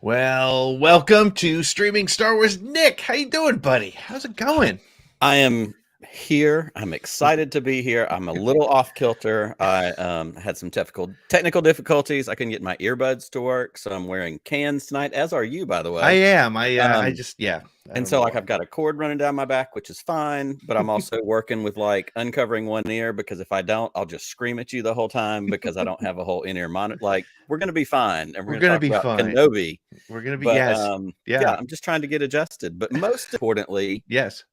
Well, welcome to Streaming Star Wars. Nick, how you doing, buddy? How's it going? I am here. I'm excited to be here. I'm a little off kilter. I had some technical difficulties. I couldn't get my earbuds to work, so I'm wearing cans tonight, as are you, by the way. I am. I Um, just, yeah. I and don't so know like why. I've got a cord running down my back, which is fine, but I'm also working with like uncovering one ear, because if I don't, I'll just scream at you the whole time because I don't have a whole in-ear monitor. Like, we're gonna be fine, and we're We're gonna gonna talk be about fine. Kenobi. We're gonna be, But yes. yeah, Yeah. I'm just trying to get adjusted. But most importantly, Yes.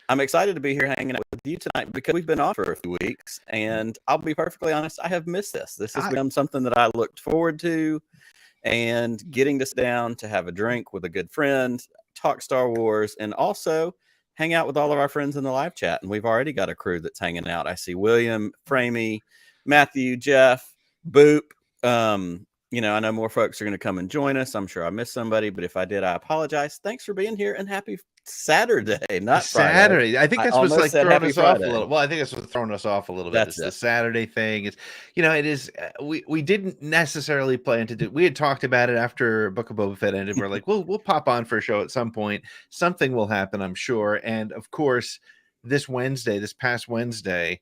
I'm excited to be here hanging out with you tonight because we've been off for a few weeks, and I'll be perfectly honest, I have missed this. This has become something that I looked forward to, and getting to sit down to have a drink with a good friend, talk Star Wars, and also hang out with all of our friends in the live chat. And we've already got a crew that's hanging out. I see William, Framey, Matthew, Jeff, Boop. I know more folks are going to come and join us. I'm sure I missed somebody, but if I did, I apologize. Thanks for being here, and happy Saturday, not Saturday. Friday. I think that's what's almost like said throwing happy us off a Friday. little. Well, I think that's what's throwing us off a little bit. That's It's the it. Saturday thing. It's, it is. We didn't necessarily plan to do. We had talked about it after Book of Boba Fett ended. We're like, we'll pop on for a show at some point. Something will happen, I'm sure. And of course, this past Wednesday,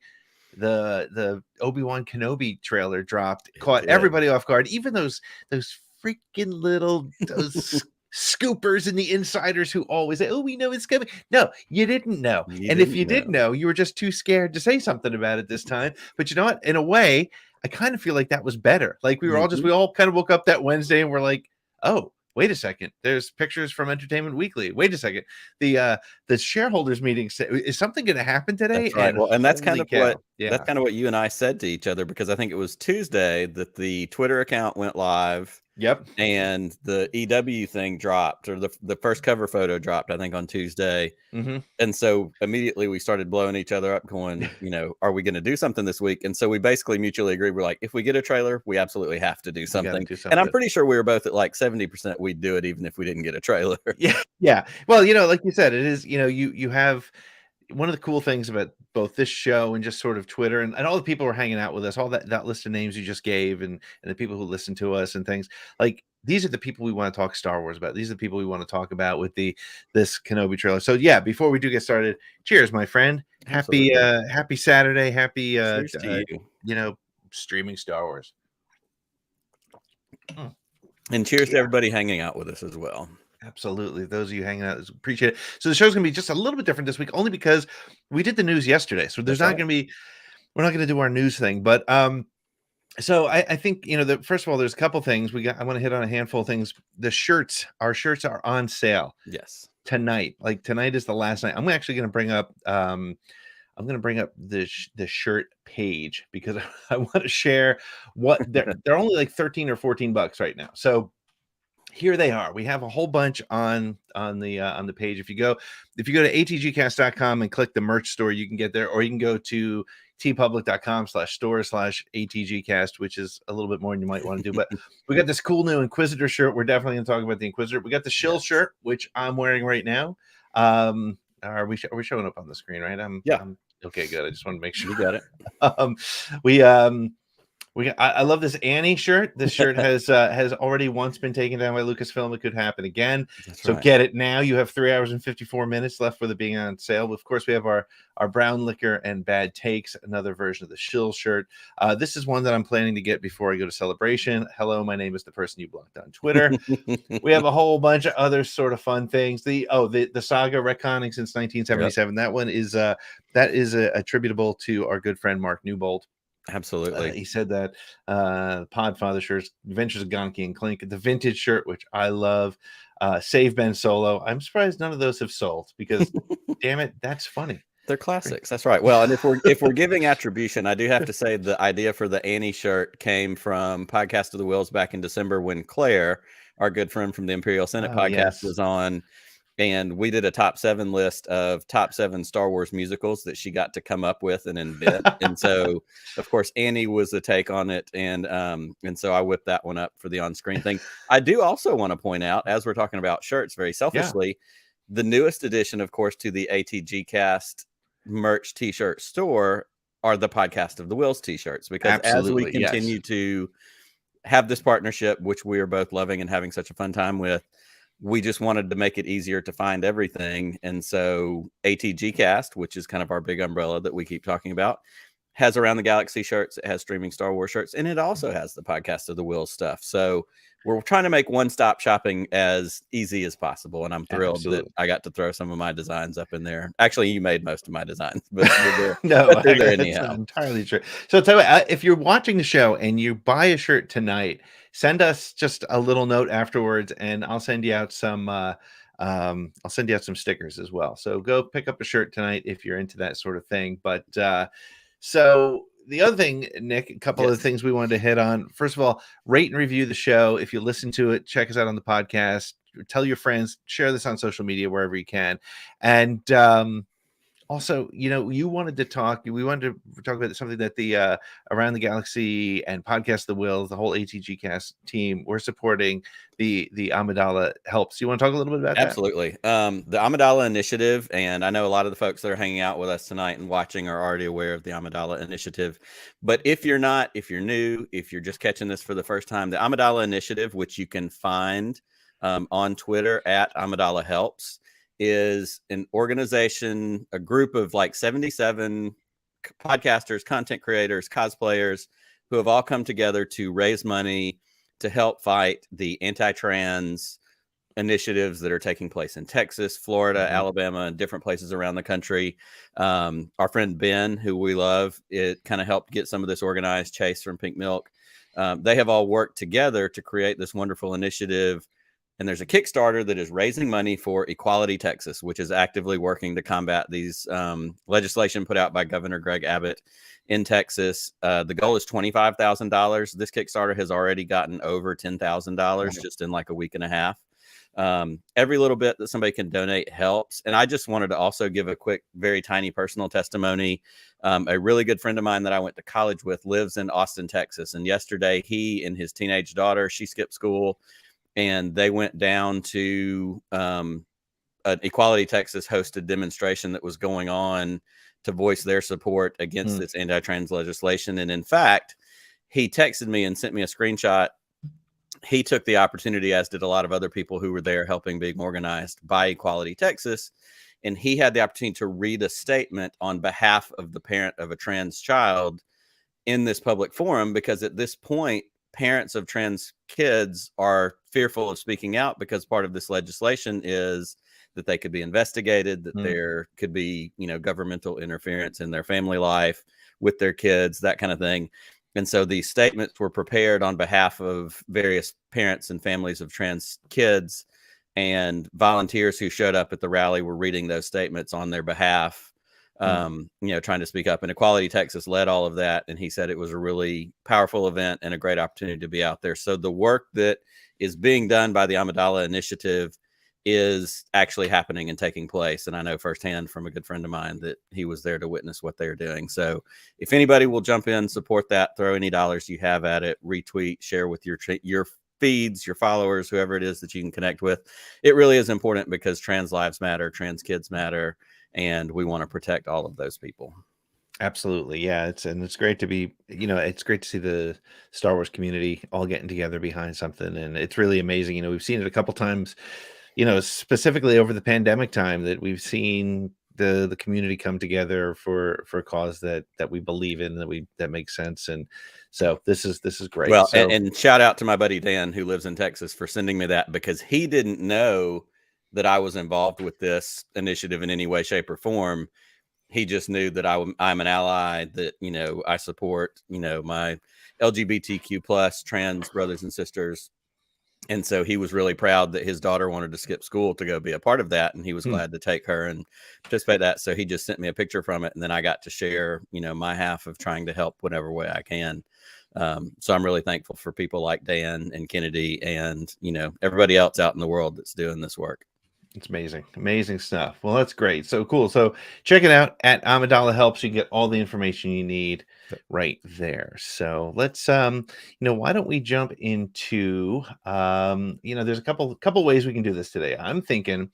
the Obi-Wan Kenobi trailer dropped, caught everybody off guard. Even those freaking little those scoopers and the insiders who always say, "Oh, we know it's coming." No, you didn't know. If you did know, you were just too scared to say something about it this time. But you know what? In a way, I kind of feel like that was better. Like we all kind of woke up that Wednesday and we're like, "Oh, wait a second. There's pictures from Entertainment Weekly. Wait a second. The shareholders meeting is something going to happen today?" That's right. And that's kind of what you and I said to each other, because I think it was Tuesday that the Twitter account went live. Yep. And the EW thing dropped, or the first cover photo dropped, I think, on Tuesday. Mm-hmm. And so immediately we started blowing each other up, going, are we going to do something this week? And so we basically mutually agreed. We're like, if we get a trailer, we absolutely have to do something. And I'm pretty sure we were both at like 70% we'd do it, even if we didn't get a trailer. Yeah. Yeah. Well, like you said, it is, you have one of the cool things about both this show and just sort of Twitter and all the people who are hanging out with us, all that list of names you just gave, and the people who listen to us and things, like these are the people we want to talk Star Wars about. These are the people we want to talk about with this Kenobi trailer. So yeah, before we do get started, cheers, my friend. Happy Saturday. Happy Cheers to you. Streaming Star Wars. And cheers to everybody hanging out with us as well. Absolutely. Those of you hanging out, appreciate it. So the show's going to be just a little bit different this week, only because we did the news yesterday. So there's not going to be, we're not going to do our news thing, but so I think, first of all, there's a couple things I want to hit on a handful of things. Our shirts are on sale. Yes. Tonight. Like tonight is the last night. I'm actually going to bring up, the shirt page, because I want to share what they're only like 13 or 14 bucks right now. So here they are. We have a whole bunch on the page. If you go to atgcast.com and click the merch store, you can get there, or you can go to tpublic.com/store/atgcast, which is a little bit more than you might want to do. But we got this cool new Inquisitor shirt. We're definitely going to talk about the Inquisitor. We got the Shill shirt, which I'm wearing right now. Are we showing up on the screen, right? Okay, good. I just want to make sure you got it. I love this Annie shirt. This shirt has already once been taken down by Lucasfilm. It could happen again. So get it now. You have 3 hours and 54 minutes left with it being on sale. Of course, we have our Brown Liquor and Bad Takes, another version of the Shill shirt. This is one that I'm planning to get before I go to Celebration. Hello, my name is the person you blocked on Twitter. We have a whole bunch of other sort of fun things. The saga retconning since 1977. Yep. That one is attributable to our good friend Mark Newbold. Absolutely. He said that Podfather shirts, Adventures of Gonky and Clink, the vintage shirt, which I love, Save Ben Solo. I'm surprised none of those have sold, because damn it, that's funny. They're classics. That's right. Well, and if we're giving attribution, I do have to say the idea for the Annie shirt came from Podcast of the Wills back in December, when Claire, our good friend from the Imperial Senate podcast, was on. And we did a top 7 list of top 7 Star Wars musicals that she got to come up with and invent. And so, of course, Annie was the take on it. And so I whipped that one up for the on-screen thing. I do also want to point out, as we're talking about shirts, very selfishly, the newest addition, of course, to the ATG Cast merch t-shirt store are the Podcast of the Wills t-shirts. Because as we continue to have this partnership, which we are both loving and having such a fun time with. We just wanted to make it easier to find everything. And so ATG Cast, which is kind of our big umbrella that we keep talking about, has Around the Galaxy shirts, it has streaming Star Wars shirts, and it also has the Podcast of the Wheels stuff. So we're trying to make one-stop shopping as easy as possible, and I'm thrilled that I got to throw some of my designs up in there. Actually, you made most of my designs, but no, they're there anyhow. That's entirely true. So tell me, if you're watching the show and you buy a shirt tonight, send us just a little note afterwards, and I'll send you out some. I'll send you out some stickers as well. So go pick up a shirt tonight if you're into that sort of thing. But so the other thing, Nick, a couple of things we wanted to hit on. First of all, rate and review the show. If you listen to it, check us out on the podcast. Tell your friends, share this on social media wherever you can. And also, you know, we wanted to talk about something that the Around the Galaxy and Podcast the Will, the whole ATG Cast team, we're supporting the Amidala Helps. You want to talk a little bit about that? Absolutely. The Amidala Initiative, and I know a lot of the folks that are hanging out with us tonight and watching are already aware of the Amidala Initiative. But if you're not, if you're new, if you're just catching this for the first time, the Amidala Initiative, which you can find on Twitter at Amidala Helps, is an organization, a group of like 77 podcasters, content creators, cosplayers who have all come together to raise money to help fight the anti-trans initiatives that are taking place in Texas, Florida, Alabama, and different places around the country. Our friend Ben, who we love, it kind of helped get some of this organized. Chase from Pink Milk. They have all worked together to create this wonderful initiative. And there's a Kickstarter that is raising money for Equality Texas, which is actively working to combat these legislation put out by Governor Greg Abbott in Texas. The goal is $25,000. This Kickstarter has already gotten over $10,000 just in like a week and a half. Every little bit that somebody can donate helps. And I just wanted to also give a quick, very tiny personal testimony. A really good friend of mine that I went to college with lives in Austin, Texas. And yesterday, he and his teenage daughter, she skipped school, and they went down to an Equality Texas hosted demonstration that was going on to voice their support against this anti-trans legislation. And in fact, he texted me and sent me a screenshot. He took the opportunity, as did a lot of other people who were there helping being organized by Equality Texas. And he had the opportunity to read a statement on behalf of the parent of a trans child in this public forum, because at this point, parents of trans kids are fearful of speaking out because part of this legislation is that they could be investigated, that there could be, you know, governmental interference in their family life with their kids, that kind of thing. And so these statements were prepared on behalf of various parents and families of trans kids, and volunteers who showed up at the rally were reading those statements on their behalf. You know, trying to speak up. And Equality Texas led all of that. And he said it was a really powerful event and a great opportunity to be out there. So the work that is being done by the Amidala Initiative is actually happening and taking place. And I know firsthand from a good friend of mine that he was there to witness what they're doing. So if anybody will jump in, support that, throw any dollars you have at it, retweet, share with your feeds, your followers, whoever it is that you can connect with. It really is important because trans lives matter, trans kids matter, and we want to protect all of those people. Absolutely. Yeah. It's great to be, you know, it's great to see the Star Wars community all getting together behind something. And it's really amazing. You know, we've seen it a couple times, you know, specifically over the pandemic time, that we've seen the community come together for a cause that we believe in, that makes sense. And so this is great. Well, so, and shout out to my buddy Dan, who lives in Texas, for sending me that, because he didn't know that I was involved with this initiative in any way, shape, or form. He just knew that I'm an ally, that, you know, I support, you know, my LGBTQ plus trans brothers and sisters. And so he was really proud that his daughter wanted to skip school to go be a part of that. And he was glad to take her and participate in that. So he just sent me a picture from it. And then I got to share, you know, my half of trying to help whatever way I can. So I'm really thankful for people like Dan and Kennedy and, you know, everybody else out in the world that's doing this work. It's amazing stuff. Well, that's great. So cool. So check it out at Amidala Helps. You get all the information you need right there. So let's, you know, why don't we jump into, you know, there's a couple ways we can do this today. I'm thinking,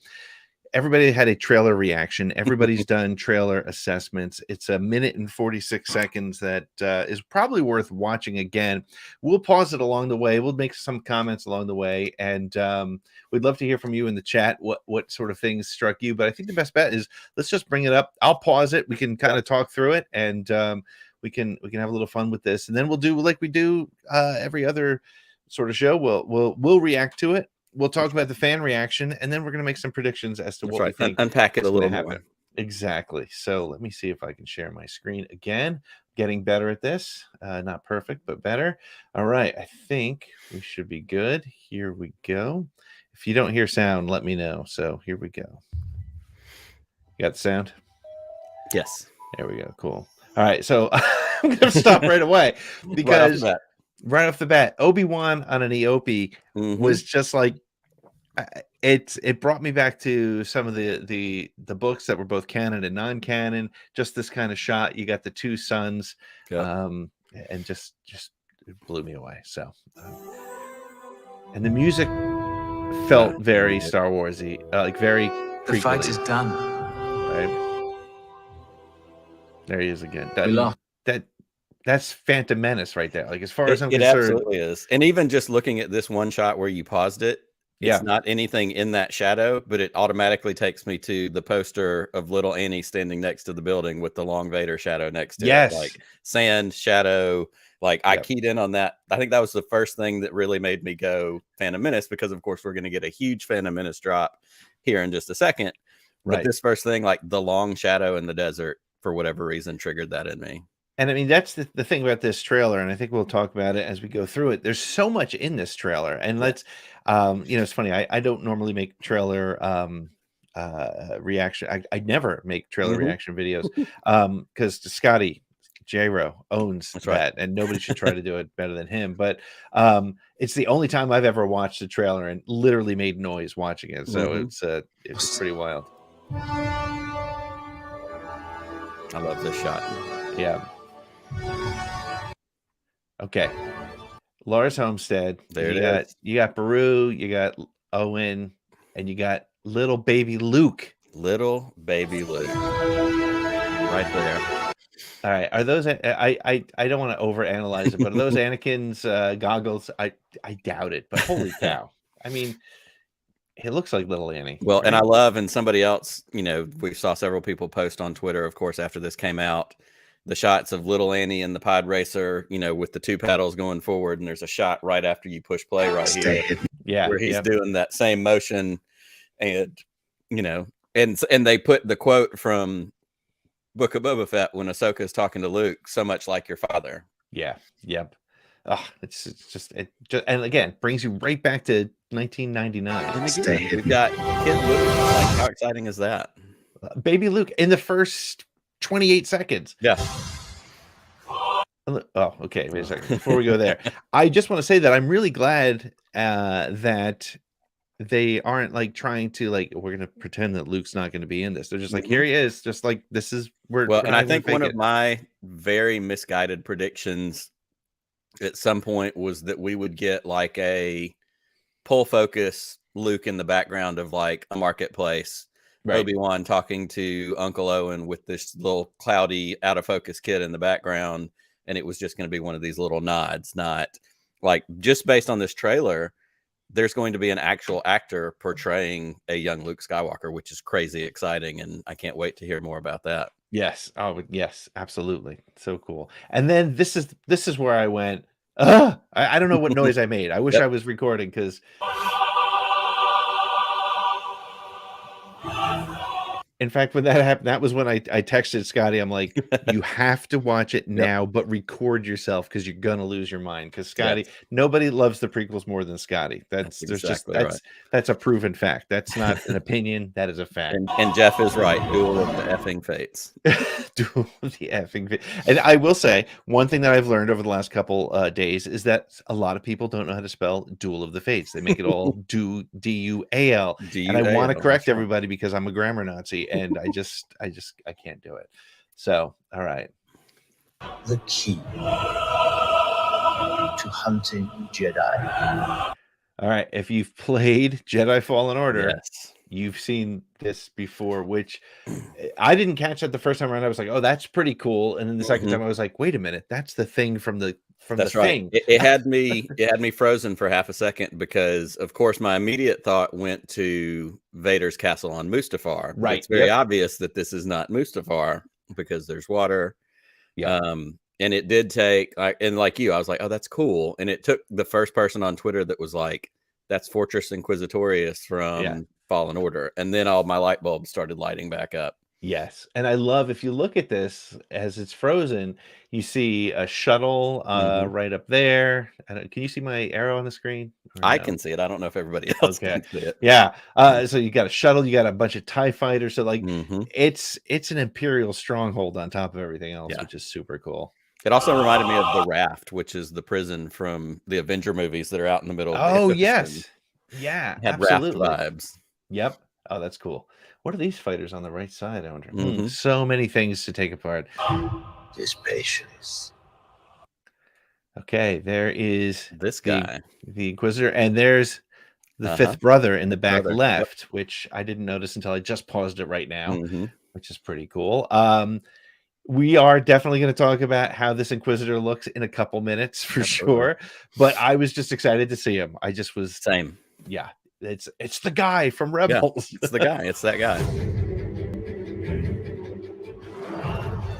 everybody had a trailer reaction. Everybody's done trailer assessments. It's 1 minute and 46 seconds that is probably worth watching again. We'll pause it along the way. We'll make some comments along the way, and we'd love to hear from you in the chat what sort of things struck you. But I think the best bet is let's just bring it up. I'll pause it. We can kind of talk through it, and we can have a little fun with this, and then we'll do like we do every other sort of show. We'll react to it. We'll talk about the fan reaction, and then we're going to make some predictions as to what we think. Unpack it a little more. Exactly. So let me see if I can share my screen again. Getting better at this. Not perfect, but better. All right. I think we should be good. Here we go. If you don't hear sound, let me know. So here we go. You got the sound? Yes. There we go. Cool. All right. So I'm going to stop right away because right off the bat, Obi-Wan on an EOP was just like, it brought me back to some of the books that were both canon and non-canon. Just this kind of shot. You got the two suns, and just it blew me away. So, and the music felt very Star Warsy, like very. The fight is done. Right there, he is again. That's Phantom Menace right there. Like as far as I'm concerned, it absolutely is. And even just looking at this one shot where you paused it. It's not anything in that shadow, but it automatically takes me to the poster of little Annie standing next to the building with the long Vader shadow next to it. Like sand, shadow. Like I keyed in on that. I think that was the first thing that really made me go Phantom Menace, because of course we're going to get a huge Phantom Menace drop here in just a second. But this first thing, like the long shadow in the desert, for whatever reason, triggered that in me. And I mean, that's the thing about this trailer, and I think we'll talk about it as we go through it. There's so much in this trailer, and let's, it's funny. I don't normally make trailer reaction. I never make trailer reaction videos because Scotty J-Ro owns that, and nobody should try to do it better than him. But it's the only time I've ever watched a trailer and literally made noise watching it. So it's pretty wild. I love this shot. Yeah. Okay. Lars Homestead. There it is. You got Beru, you got Owen, and you got little baby Luke. Little baby Luke. Right there. All right. Are those I don't want to overanalyze it, but are those Anakin's goggles? I doubt it, but holy cow. I mean, it looks like little Annie. Well, and I love, and somebody else, we saw several people post on Twitter, of course, after this came out, the shots of little Annie and the pod racer, with the two pedals going forward. And there's a shot right after you push play right here. Yeah. Where he's doing that same motion. And, and they put the quote from Book of Boba Fett when Ahsoka is talking to Luke, so much like your father. Yeah. Yep. Oh, it's just and again, brings you right back to 1999. And again, we've got Kid Luke. Like, how exciting is that? Baby Luke in the first 28 seconds. Yeah. Oh, okay. Wait a second. Before we go there, I just want to say that I'm really glad that they aren't like trying to we're going to pretend that Luke's not going to be in this. They're just like, here he is. Just like, this is where. Well, and I think one of my very misguided predictions at some point was that we would get like a pull focus Luke in the background of like a marketplace. Right. Obi-Wan talking to Uncle Owen with this little cloudy out of focus kid in the background. And it was just going to be one of these little nods, not like just based on this trailer. There's going to be an actual actor portraying a young Luke Skywalker, which is crazy exciting. And I can't wait to hear more about that. Yes. Oh, yes, absolutely. So cool. And then this is where I went, I don't know what noise I made. I wish I was recording because in fact, when that happened, that was when I texted Scotty. I'm like, you have to watch it now, but record yourself because you're gonna lose your mind. Because Scotty, nobody loves the prequels more than Scotty. That's a proven fact. That's not an opinion. That is a fact. And Jeff is right. Duel of the effing fates. Duel of the effing fates. And I will say one thing that I've learned over the last couple days is that a lot of people don't know how to spell Duel of the Fates. They make it all D-U-A-L. And I want to correct everybody because I'm a grammar Nazi. And I can't do it. So, all right. The key to hunting Jedi. All right. If you've played Jedi Fallen Order, you've seen this before, which I didn't catch it the first time around. I was like, oh, that's pretty cool. And then the second time I was like, wait a minute, that's the thing from the That's right. thing. It had me frozen for half a second because, of course, my immediate thought went to Vader's castle on Mustafar. Right. It's very obvious that this is not Mustafar because there's water. Yeah. And it did take, and like you, I was like, oh, that's cool. And it took the first person on Twitter that was like, that's Fortress Inquisitorius from Fallen Order. And then all my light bulbs started lighting back up. Yes. And I love, if you look at this as it's frozen, you see a shuttle right up there. Can you see my arrow on the screen? I can see it. I don't know if everybody else can see it. Yeah. So you got a shuttle, you got a bunch of TIE fighters. So like it's an Imperial stronghold on top of everything else, which is super cool. It also reminded me of the Raft, which is the prison from the Avenger movies that are out in the middle of the Oh, ocean. yes. Yeah, Had absolutely. Raft vibes. Yep. Oh, that's cool. What are these fighters on the right side? I wonder. So many things to take apart. Just patience. Okay, there is this guy, the Inquisitor, and there's the fifth brother in the back left, which I didn't notice until I just paused it right now, which is pretty cool. We are definitely going to talk about how this Inquisitor looks in a couple minutes for sure, but I was just excited to see him. I just was same. Yeah, it's the guy from Rebels. Yeah, it's the guy. It's that guy.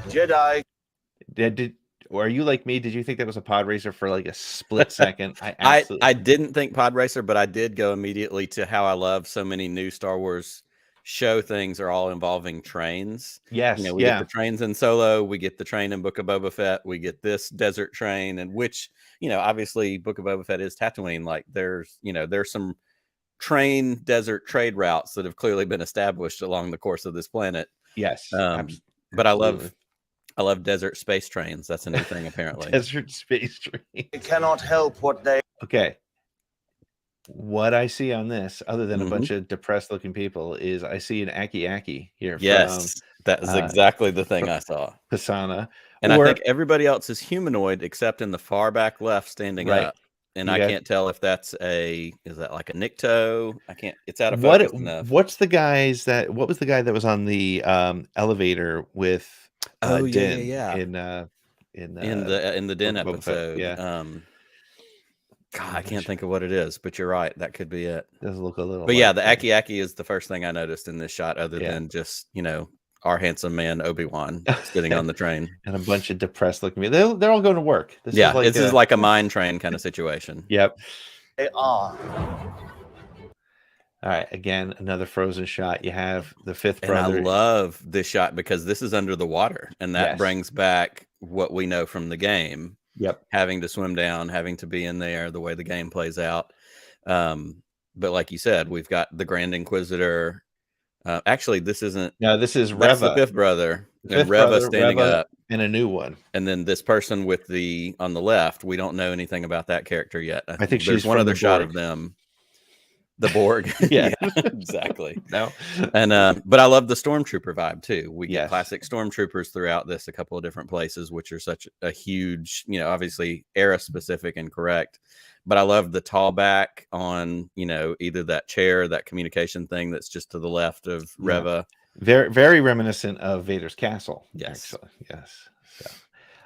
Jedi. Are you like me? Did you think that was a pod racer for like a split second? I didn't think pod racer, but I did go immediately to how I love so many new Star Wars show things are all involving trains. Yes, we get the trains in Solo, we get the train in Book of Boba Fett, we get this desert train, and which, obviously Book of Boba Fett is Tatooine. Like there's some train desert trade routes that have clearly been established along the course of this planet. Yes. But I love desert space trains. That's a new thing apparently. Desert space train. They cannot help what they. Okay. What I see on this, other than a bunch of depressed looking people, is I see an Aki here. Yes, that is exactly the thing I saw. Pisana. And I think everybody else is humanoid except in the far back left standing up. And I can't tell if is that like a Nikto? It's out of focus enough. What was the guy that was on the elevator with Din in the Din episode? Yeah. God, I can't think of what it is, but you're right. That could be it. Does look a little. But yeah, the Aki is the first thing I noticed in this shot, other than just our handsome man Obi-Wan sitting on the train and a bunch of depressed looking people. They're all going to work. This is like a mine train kind of situation. Yep, they are. All right, again, another frozen shot. You have the fifth brother. And I love this shot because this is under the water, and that brings back what we know from the game. Yep. Having to swim down, having to be in there, the way the game plays out. But like you said, we've got the Grand Inquisitor. Actually, this isn't. No, this is Reva. That's the fifth brother. And Reva standing up. And a new one. And then this person on the left, we don't know anything about that character yet. I think there's one other shot of them. The Borg. Yeah, exactly. No. And but I love the Stormtrooper vibe too. We get classic Stormtroopers throughout this, a couple of different places, which are such a huge, obviously era specific and correct. But I love the tall back on, either that chair, that communication thing that's just to the left of Reva. Very, very reminiscent of Vader's castle. Yes. Actually. Yes. So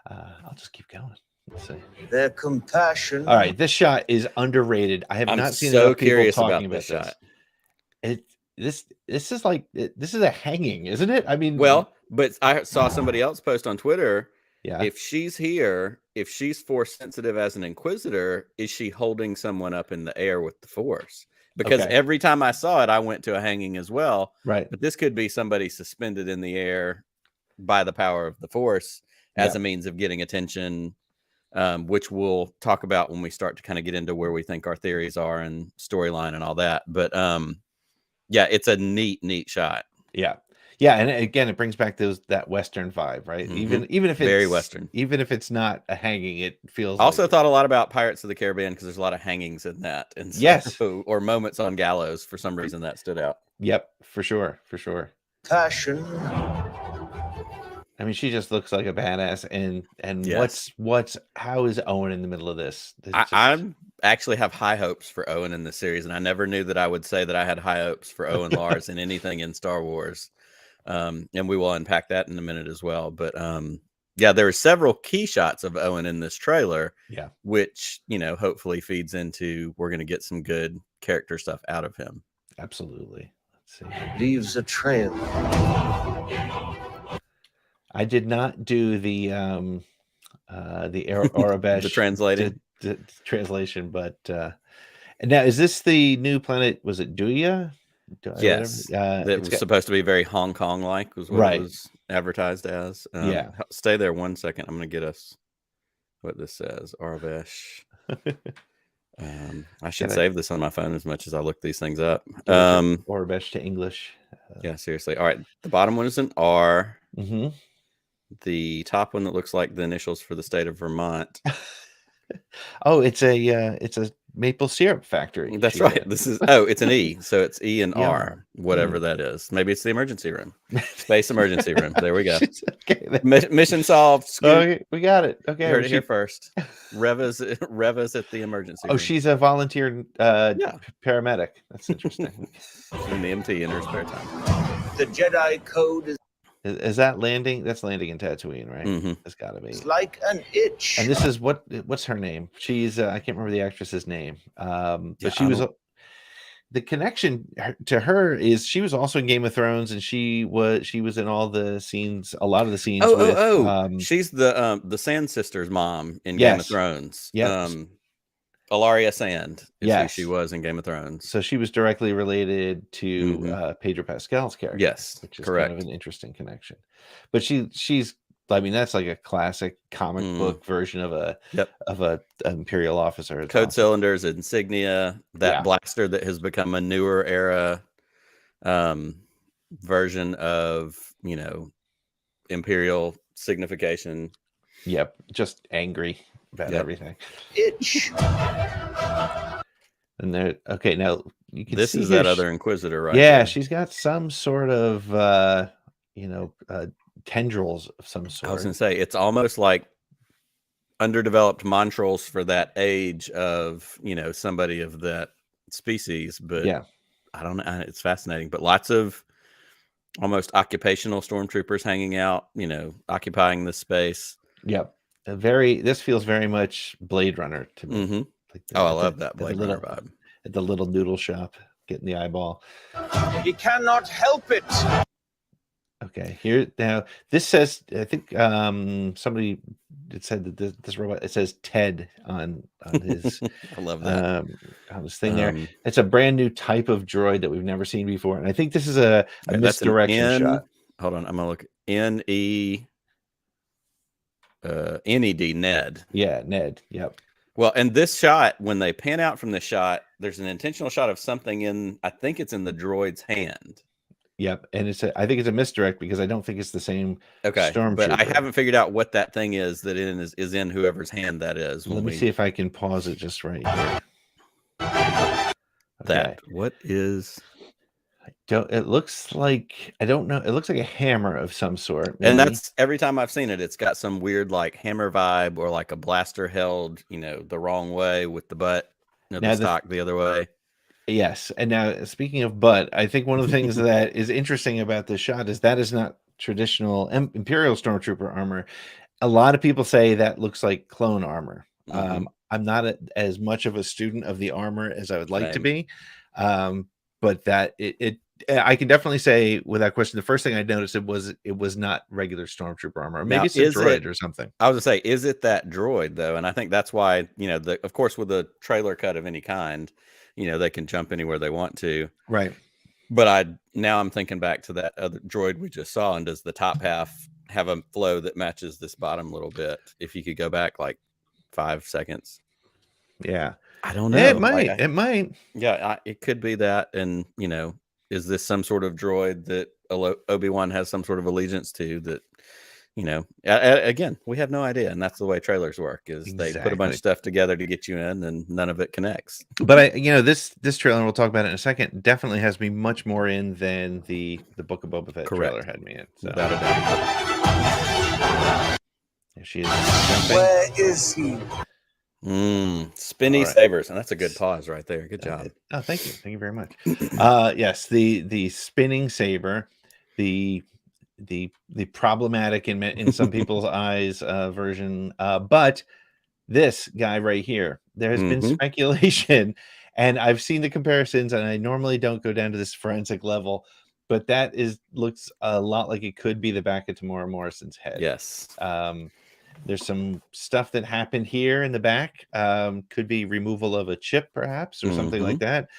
I'll just keep going. Let's see. Their compassion. All right, this shot is underrated. I have not seen enough people talking about this shot. This is a hanging, isn't it? I mean, but I saw somebody else post on Twitter. Yeah. If she's here, if she's force sensitive as an Inquisitor, is she holding someone up in the air with the Force? Because every time I saw it, I went to a hanging as well. Right. But this could be somebody suspended in the air by the power of the Force as a means of getting attention. Which we'll talk about when we start to kind of get into where we think our theories are and storyline and all that. But it's a neat shot. Yeah, and again, it brings back that Western vibe, right? Even if it's very Western, even if it's not a hanging, it feels. Also, thought a lot about Pirates of the Caribbean because there's a lot of hangings in that, and so, or moments on gallows for some reason that stood out. Yep, for sure. Passion. I mean, she just looks like a badass, and how is Owen in the middle of this? actually have high hopes for Owen in this series, and I never knew that I would say that I had high hopes for Owen Lars in anything in Star Wars. And we will unpack that in a minute as well. But yeah, there are several key shots of Owen in this trailer, which, hopefully feeds into we're going to get some good character stuff out of him. Absolutely. Let's see. Leaves a trail. I did not do the Aurebesh The translating. translation, but now is this the new planet? Was it Duya? Yes, that was supposed to be very Hong Kong like, was what it was advertised as. Stay there 1 second. I'm going to get us what this says. Aurebesh. I should save this on my phone as much as I look these things up. Aurebesh to English. Yeah, seriously. All right, the bottom one is an R. Mm-hmm. The top one that looks like the initials for the state of Vermont. Oh, it's a maple syrup factory. That's right. This is it's an E, so it's E and R, whatever that is. Maybe it's the emergency room, space emergency room. There we go. Okay, mission solved. Okay, we got it. Okay, you heard it here first. Reva's at the emergency room. She's a volunteer paramedic. That's interesting. In the MT in her spare time. The Jedi code is that landing? That's landing in Tatooine, right? Mm-hmm. It's got to be. It's like an itch. And this is what's her name? She's I can't remember the actress's name. But she was the connection to her is she was also in Game of Thrones, and she was in all the scenes, a lot of the scenes. She's the Sand Sisters' mom in Game of Thrones. Yes. Ilaria Sand is who she was in Game of Thrones. So she was directly related to Pedro Pascal's character. Yes, which is correct. kind of an interesting connection. But she's I mean, that's like a classic comic book version of a Imperial officer. Code cylinders, insignia, that blaster that has become a newer era version of, Imperial signification. Yep, just angry about everything. Itch. And there, okay, now you can this see is that other Inquisitor, right? Yeah, there. She's got some sort of, tendrils of some sort. I was going to say, it's almost like underdeveloped montrals for that age of, somebody of that species. But I don't know. It's fascinating. But lots of almost occupational stormtroopers hanging out, occupying this space. Yep. This feels very much Blade Runner to me. Mm-hmm. Like I love that Blade Runner vibe. At the little noodle shop, getting the eyeball. You cannot help it. Okay, here now. This says, I think somebody said that this robot. It says Ted on his. I love that on this thing there. It's a brand new type of droid that we've never seen before, and I think this is a misdirection shot. Hold on, I'm gonna look. NED, Ned. Yeah, Ned. Yep. Well, and this shot, when they pan out from the shot, there's an intentional shot of something in. I think it's in the droid's hand. Yep, and I think it's a misdirect because I don't think it's the same. Okay, stormtrooper. But I haven't figured out what that thing is that is in whoever's hand that is. Let me see if I can pause it just right here. That what is? It looks like, I don't know. It looks like a hammer of some sort. Maybe. And that's every time I've seen it, it's got some weird like hammer vibe or like a blaster held, the wrong way with the butt, the stock the other way. Yes. And now speaking of butt, I think one of the things that is interesting about this shot is that is not traditional Imperial Stormtrooper armor. A lot of people say that looks like clone armor. Mm-hmm. I'm not as much of a student of the armor as I would like to be. But that I can definitely say without question, the first thing I noticed it was not regular Stormtrooper armor. Maybe it's a droid or something. I was gonna say, is it that droid though? And I think that's why, of course, with a trailer cut of any kind, they can jump anywhere they want to. Right. But now I'm thinking back to that other droid we just saw, and does the top half have a flow that matches this bottom little bit? If you could go back like 5 seconds. Yeah. I don't know. It might. It might. Yeah, it could be that. And, is this some sort of droid that Obi-Wan has some sort of allegiance to that, again, we have no idea. And that's the way trailers work is they put a bunch of stuff together to get you in and none of it connects. But this trailer, and we'll talk about it in a second, definitely has me much more in than the Book of Boba Fett trailer had me in. So. Without a doubt. There she is jumping. Where is he? Spinny right. sabers, and that's a good pause right there. Good job. Oh, thank you very much. Yes, the spinning saber, the problematic in some people's eyes version, but this guy right here, there has been speculation, and I've seen the comparisons, and I normally don't go down to this forensic level, but that looks a lot like it could be the back of Tamora Morrison's head. Yes. There's some stuff that happened here in the back. Could be removal of a chip, perhaps, or something like that.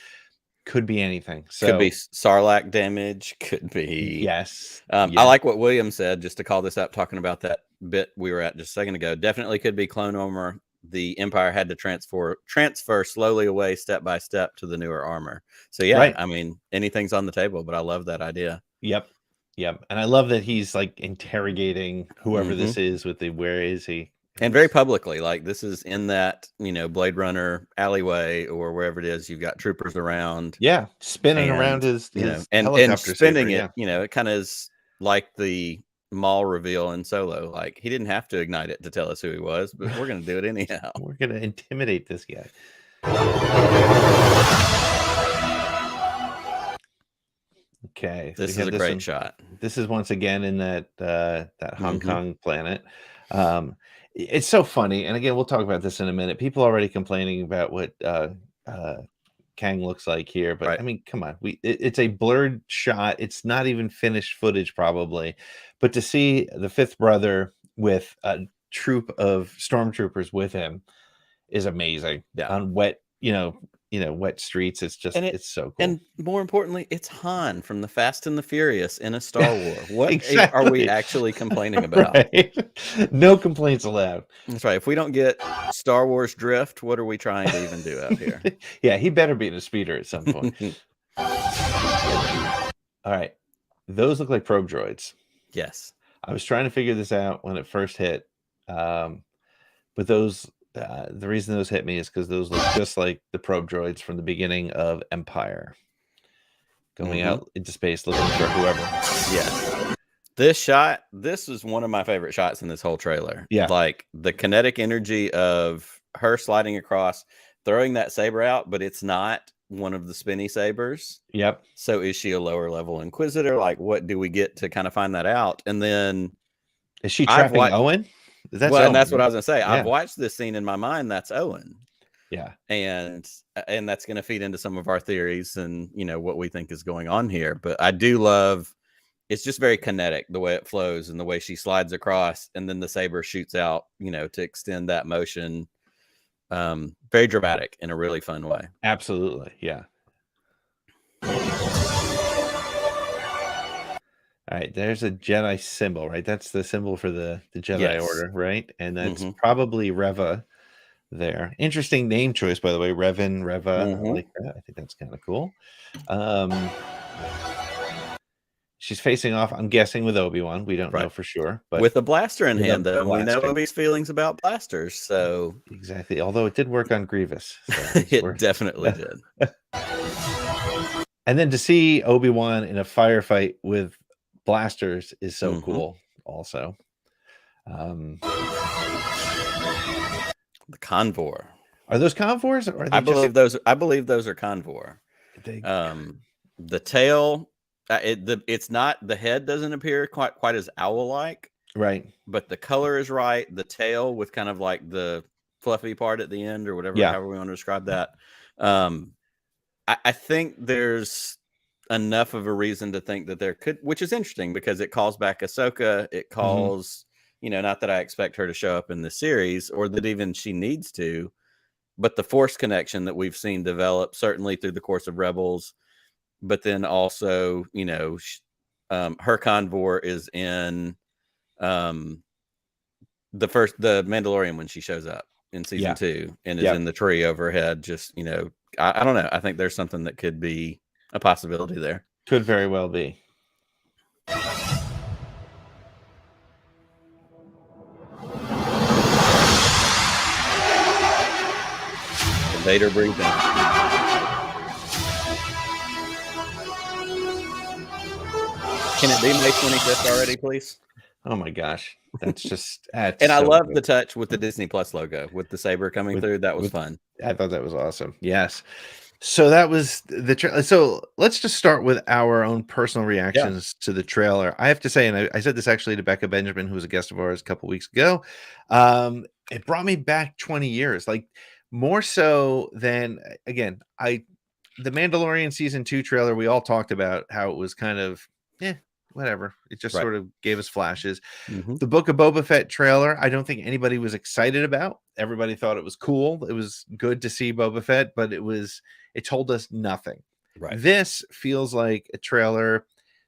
Could be anything. So could be Sarlacc damage. Could be yes. I like what William said. Just to call this up, talking about that bit we were at just a second ago. Definitely could be clone armor. The Empire had to transfer slowly away, step by step, to the newer armor. So yeah, right. I mean, anything's on the table. But I love that idea. Yep. And I love that he's like interrogating whoever this is with the where is he? And very publicly, like this is in that, Blade Runner alleyway or wherever it is. You've got troopers around. Yeah. Spinning around his and helicopter spinning saber, it, it kind of is like the Maul reveal in Solo. Like he didn't have to ignite it to tell us who he was, but we're going to do it anyhow. We're going to intimidate this guy. Okay, this is a great shot. This is once again in that Hong Kong planet. It's so funny, and again, we'll talk about this in a minute. People are already complaining about what Kang looks like here, but I mean, come on, it's a blurred shot. It's not even finished footage, probably. But to see the fifth brother with a troop of stormtroopers with him is amazing. Yeah, on wet, wet streets. It's just it's so cool. And more importantly, it's Han from the Fast and the Furious in a Star Wars. What are we actually complaining about? Right. No complaints allowed. That's right. If we don't get Star Wars drift, what are we trying to even do out here? Yeah, he better be in a speeder at some point. All right. Those look like probe droids. Yes. I was trying to figure this out when it first hit. But those the reason those hit me is because those look just like the probe droids from the beginning of Empire, going out into space looking for whoever. Yeah, this is one of my favorite shots in this whole trailer. Yeah, like the kinetic energy of her sliding across, throwing that saber out, but it's not one of the spinny sabers. Yep. So is she a lower level Inquisitor? Like, what do we get to kind of find that out? And then is she trapping Owen? And that's what I was gonna say. Yeah. I've watched this scene in my mind. That's Owen. Yeah, and that's going to feed into some of our theories and what we think is going on here. But I do love. It's just very kinetic the way it flows and the way she slides across, and then the saber shoots out. To extend that motion. Very dramatic in a really fun way. Absolutely, yeah. All right, there's a Jedi symbol, right? That's the symbol for the Jedi Order, right? And that's probably Reva there. Interesting name choice, by the way. Revan, Reva. I like that. I think that's kind of cool. She's facing off, I'm guessing, with Obi-Wan. We don't know for sure. But with a blaster in hand, though. We know Obi's feelings about blasters, so... Exactly. Although it did work on Grievous. So it definitely did. And then to see Obi-Wan in a firefight with blasters is so cool also. The Convor. Are those Convors? Or I believe those are Convor. The tail, it's not, the head doesn't appear quite as owl-like. Right. But the color is right. The tail with kind of like the fluffy part at the end or whatever, however we want to describe that. I think there's enough of a reason to think that there could, which is interesting because it calls back Ahsoka. It calls, not that I expect her to show up in the series or that even she needs to, but the Force connection that we've seen develop certainly through the course of Rebels, but then also, her Convor is in the Mandalorian when she shows up in season 2 and is in the tree overhead. Just, I don't know. I think there's something that could be a possibility there. Could very well be. Vader breathing. Can it be May 25th already, please? Oh my gosh, that's And I so love good. the touch with the Disney Plus logo with the saber coming through. That was fun. I thought that was awesome. Yes. So that was the trailer. So let's just start with our own personal reactions to the trailer. I have to say, and I said this actually to Becca Benjamin, who was a guest of ours a couple weeks ago. It brought me back 20 years, like more so than again, the Mandalorian season 2 trailer, we all talked about how it was kind of whatever. It just Right. sort of gave us flashes. Mhm. The Book of Boba Fett trailer, I don't think anybody was excited about. Everybody thought it was cool. It was good to see Boba Fett, but it told us nothing. Right. This feels like a trailer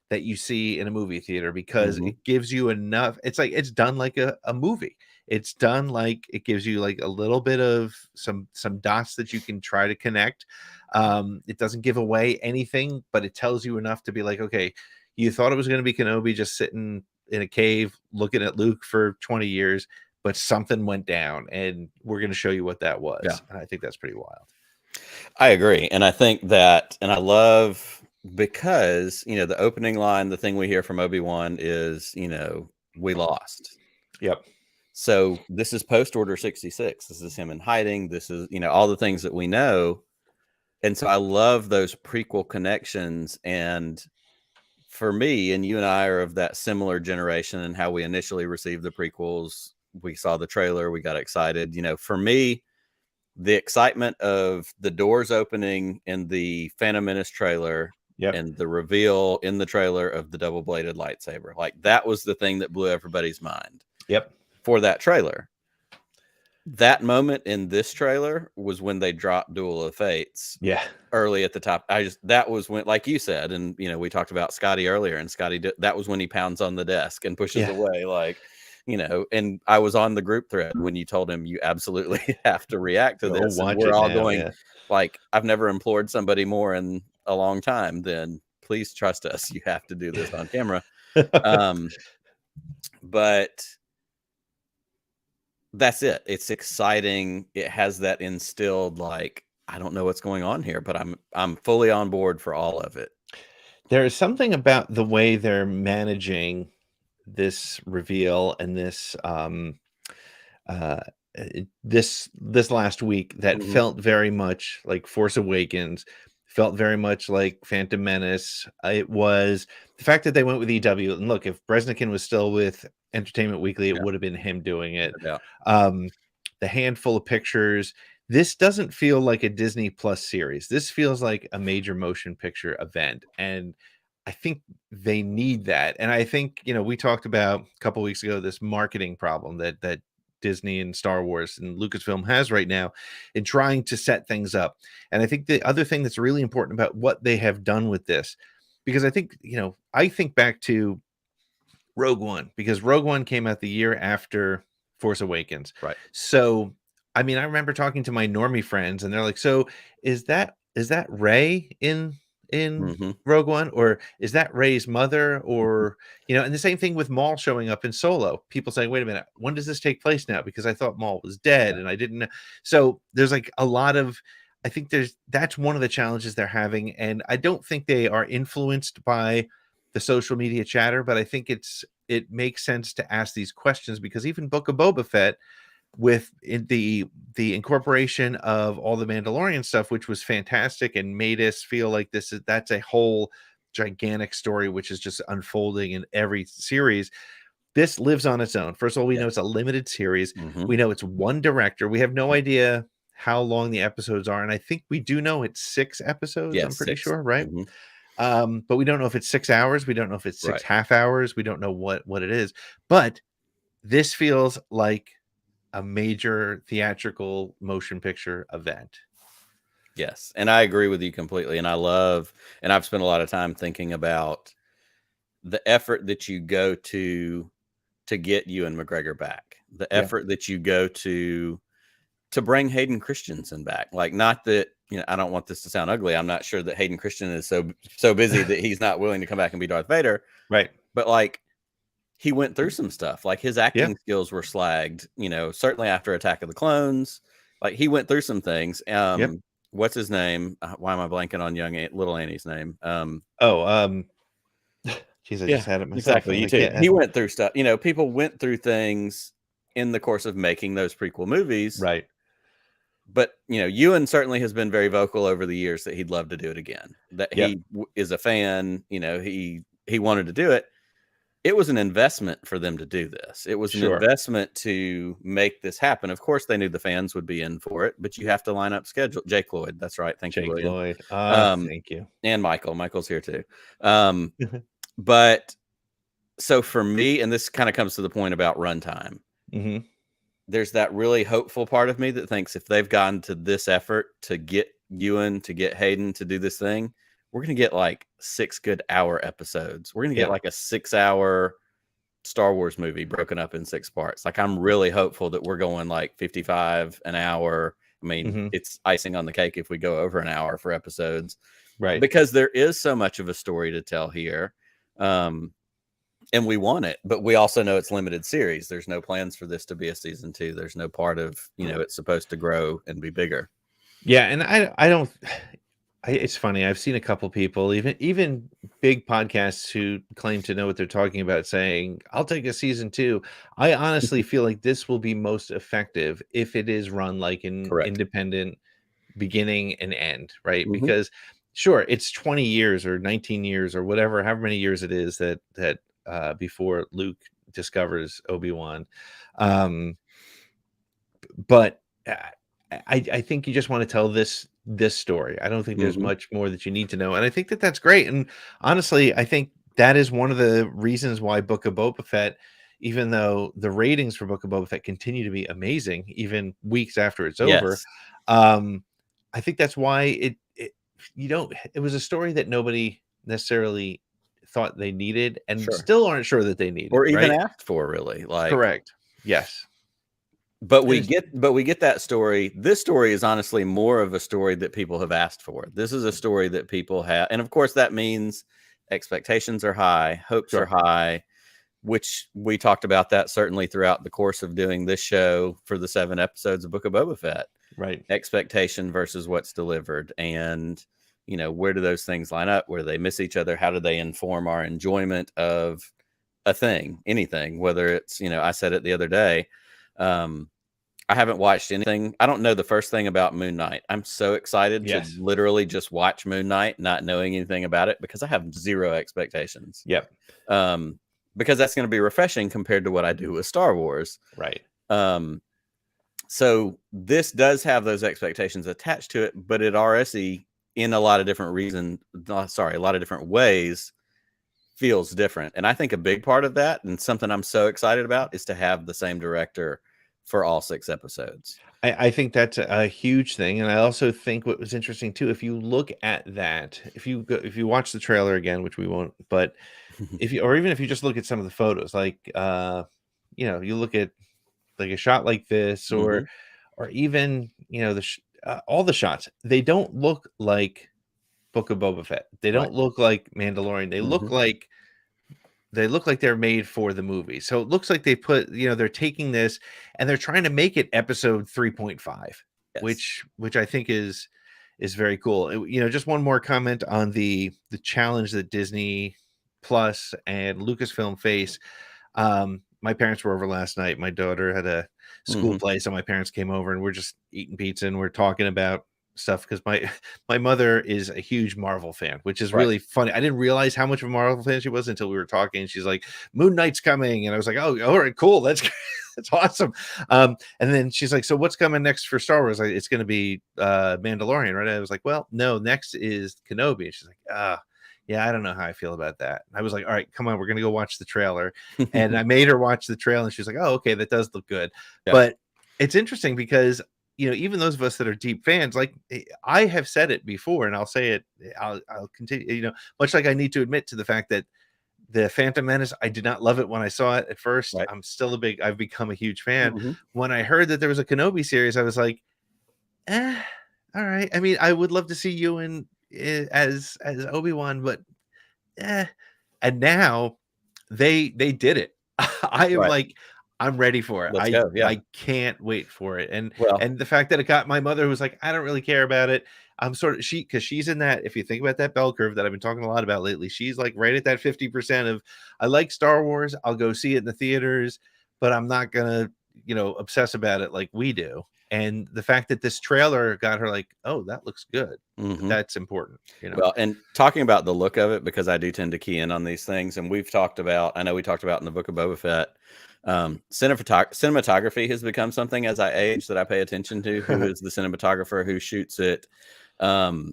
that you see in a movie theater because Mhm. it gives you enough. It's like it's done like a movie. It's done like it gives you like a little bit of some dots that you can try to connect. It doesn't give away anything, but it tells you enough to be like, okay, you thought it was going to be Kenobi just sitting in a cave looking at Luke for 20 years, but something went down, and we're going to show you what that was. Yeah. And I think that's pretty wild. I agree. And I think that, and I love, because, the opening line, the thing we hear from Obi-Wan is, we lost. Yep. So this is post Order 66. This is him in hiding. This is, all the things that we know. And so I love those prequel connections. And for me, and you and I are of that similar generation, and how we initially received the prequels, we saw the trailer, we got excited. For me, the excitement of the doors opening in the Phantom Menace trailer, and the reveal in the trailer of the double-bladed lightsaber, like that was the thing that blew everybody's mind. Yep. For that trailer. That moment in this trailer was when they dropped Duel of Fates. Yeah. Early at the top. That was when, like you said, and we talked about Scotty earlier, and Scotty, that was when he pounds on the desk and pushes away, like, and I was on the group thread when you told him you absolutely have to react to this. And we're all going, like, I've never implored somebody more in a long time than, please trust us. You have to do this on camera. But that's it. It's exciting. It has that instilled, like, I don't know what's going on here, but I'm fully on board for all of it. There is something about the way they're managing this reveal and this this last week that felt very much like Force Awakens, felt very much like Phantom Menace. It was the fact that they went with EW. And look, if Bresnikan was still with Entertainment Weekly, it would have been him doing it. The handful of pictures. This doesn't feel like a Disney Plus series. This feels like a major motion picture event. And I think they need that. And I think, we talked about a couple weeks ago, this marketing problem that Disney and Star Wars and Lucasfilm has right now in trying to set things up. And I think the other thing that's really important about what they have done with this, because I think, I think back to Rogue One, because Rogue One came out the year after Force Awakens. Right. So, I mean, I remember talking to my normie friends, and they're like, "So, is that Rey in Rogue One, or is that Rey's mother, or And the same thing with Maul showing up in Solo. People saying, "Wait a minute, when does this take place now?" Because I thought Maul was dead, and I didn't know. So there's like a lot of. I think that's one of the challenges they're having, and I don't think they are influenced by the social media chatter, but I think it makes sense to ask these questions, because even Book of Boba Fett, with the incorporation of all the Mandalorian stuff, which was fantastic and made us feel like that's a whole gigantic story which is just unfolding in every series. This lives on its own. First of all, we know it's a limited series. We know it's one director. We have no idea how long the episodes are, and I think we do know it's 6 episodes. I'm pretty sure, right? But we don't know if it's 6 hours. We don't know if it's 6 half hours. We don't know what it is. But this feels like a major theatrical motion picture event. Yes. And I agree with you completely. And I've spent a lot of time thinking about the effort that you go to get Ewan McGregor back, the effort that you go to bring Hayden Christensen back. Like, not that, I don't want this to sound ugly. I'm not sure that Hayden Christensen is so busy that he's not willing to come back and be Darth Vader. Right. But like, he went through some stuff. Like, his acting skills were slagged, certainly after Attack of the Clones. Like, he went through some things. What's his name? Why am I blanking on little Annie's name? Jeez, I just had it myself. Exactly. You too. He went through stuff. People went through things in the course of making those prequel movies. Right. But, Ewan certainly has been very vocal over the years that he'd love to do it again, that he is a fan. He wanted to do it. It was an investment for them to do this. It was an investment to make this happen. Of course, they knew the fans would be in for it, but you have to line up schedule. Jake Lloyd. That's right. Thank you, William. Lloyd. Thank you. And Michael. Michael's here too. But so for me, and this kind of comes to the point about runtime, there's that really hopeful part of me that thinks if they've gotten to this effort to get Ewan, to get Hayden to do this thing, we're going to get like 6 good hour episodes. We're going to get like a 6-hour Star Wars movie broken up in 6 parts. Like, I'm really hopeful that we're going like 55 an hour. I mean, it's icing on the cake if we go over an hour for episodes, right? Because there is so much of a story to tell here. And we want it, but we also know it's limited series. There's no plans for this to be a season 2. There's no part of, it's supposed to grow and be bigger. Yeah. And I don't, it's funny. I've seen a couple people, even big podcasts who claim to know what they're talking about, saying, I'll take a season 2. I honestly feel like this will be most effective if it is run like an independent beginning and end, right? Because sure, it's 20 years or 19 years or whatever, however many years it is that before Luke discovers Obi-Wan. But I think you just want to tell this story. I don't think there's much more that you need to know. And I think that that's great. And honestly, I think that is one of the reasons why Book of Boba Fett, even though the ratings for Book of Boba Fett continue to be amazing, even weeks after it's over, I think that's why it was a story that nobody necessarily thought they needed and still aren't sure that they need or even asked for, really. Like, correct. Yes. But we get that story. This story is honestly more of a story that people have asked for. This is a story that people have, and of course that means expectations are high, hopes are high, which we talked about that certainly throughout the course of doing this show for the 7 episodes of Book of Boba Fett. Right. Expectation versus what's delivered, and where do those things line up? Where do they miss each other? How do they inform our enjoyment of a thing, anything? Whether it's, I said it the other day. I haven't watched anything. I don't know the first thing about Moon Knight. I'm so excited to literally just watch Moon Knight, not knowing anything about it, because I have 0 expectations. Yep. Because that's going to be refreshing compared to what I do with Star Wars. Right. So this does have those expectations attached to it, but it already, in a lot of different ways, feels different. And I think a big part of that, and something I'm so excited about, is to have the same director for all 6 episodes. I think that's a huge thing. And I also think what was interesting too, if you look at that, if you watch the trailer again, which we won't, but even if you just look at some of the photos, like, you look at like a shot like this, or even, all the shots, they don't look like Book of Boba Fett. They don't look like Mandalorian. They look like they're made for the movie. So it looks like they put, they're taking this and they're trying to make it episode 3.5, which I think is very cool. Just one more comment on the challenge that Disney Plus and Lucasfilm face. My parents were over last night. My daughter had a school play, so my parents came over and we're just eating pizza and we're talking about stuff, because my mother is a huge Marvel fan, which is really funny. I didn't realize how much of a Marvel fan she was until we were talking. She's like, Moon Knight's coming, and I was like, oh, all right, cool, that's awesome. And then she's like, so what's coming next for Star Wars? Like, it's going to be Mandalorian, right? I was like, well, no, next is Kenobi. And she's like, yeah, I don't know how I feel about that. I was like, all right, come on, we're going to go watch the trailer. And I made her watch the trailer, and she's like, oh, okay, that does look good. But it's interesting because, even those of us that are deep fans, like, I have said it before, and I'll say it, I'll continue, much like I need to admit to the fact that the Phantom Menace, I did not love it when I saw it at first. I'm still I've become a huge fan. When I heard that there was a Kenobi series, I was like, all right. I mean, I would love to see Ewan as Obi-Wan, but and now they did it. I am like, I'm ready for it. Let's go. I can't wait for it. And the fact that it got my mother, who was like, I don't really care about it. I'm sort of because she's in that. If you think about that bell curve that I've been talking a lot about lately, she's like right at that 50% of I like Star Wars. I'll go see it in the theaters, but I'm not gonna, obsess about it like we do. And the fact that this trailer got her like, oh, that looks good. That's important. Well, and talking about the look of it, because I do tend to key in on these things, and I know we talked about in the Book of Boba Fett, cinematography has become something as I age that I pay attention to. Who is the cinematographer who shoots it? There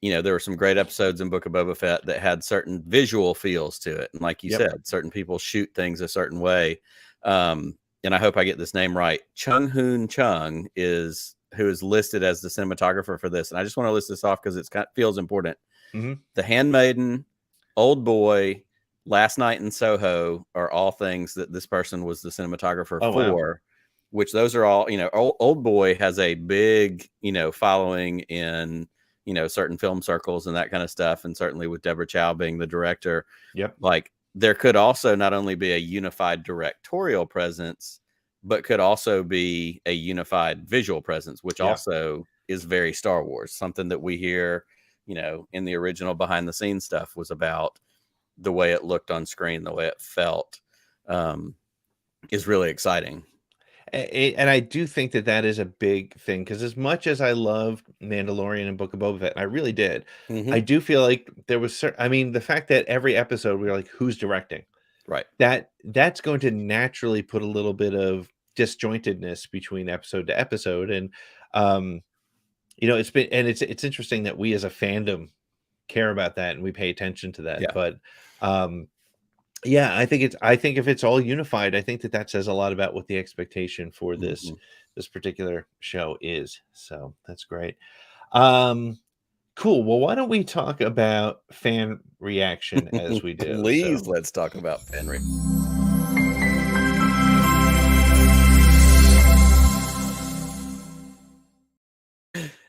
were some great episodes in Book of Boba Fett that had certain visual feels to it, and like you said, certain people shoot things a certain way. And I hope I get this name right. Chung Hoon Chung is who is listed as the cinematographer for this, and I just want to list this off because it feels important. The Handmaiden, Old Boy, Last Night in Soho are all things that this person was the cinematographer for. Wow. Which those are all, Old Boy has a big, following in, certain film circles and that kind of stuff, and certainly with Deborah Chow being the director. Like, there could also not only be a unified directorial presence, but could also be a unified visual presence, which also is very Star Wars. Something that we hear, in the original behind the scenes stuff was about the way it looked on screen, the way it felt, is really exciting. And I do think that is a big thing, because as much as I love Mandalorian and Book of Boba Fett, and I really did, I do feel like there was the fact that every episode we were like, who's directing? Right. That's going to naturally put a little bit of disjointedness between episode to episode. And it's interesting that we as a fandom care about that and we pay attention to that. But I think if it's all unified, I think that says a lot about what the expectation for this particular show is. So that's great. Cool. Well, why don't we talk about fan reaction as we do? Please, let's talk about fan reaction.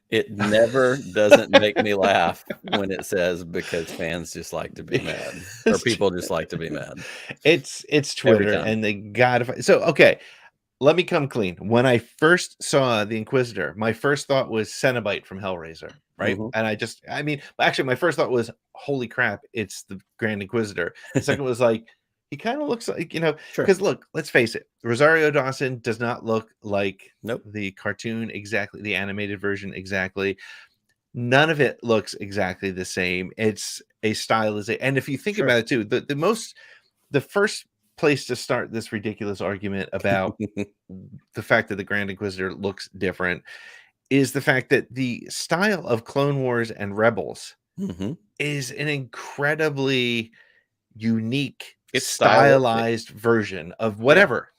It never doesn't make me laugh when it says because fans just like to be mad, or people just like to be mad. It's Twitter, and they gotta. So okay, let me come clean. When I first saw the Inquisitor, my first thought was Cenobite from Hellraiser, right? And actually, my first thought was, holy crap, it's the Grand Inquisitor. The second was like, he kind of looks like, because look, let's face it, Rosario Dawson does not look like the cartoon exactly, the animated version exactly. None of it looks exactly the same. It's a stylization. And if you think about it too, the first place to start this ridiculous argument about the fact that the Grand Inquisitor looks different is the fact that the style of Clone Wars and Rebels is an incredibly unique, stylized version of whatever,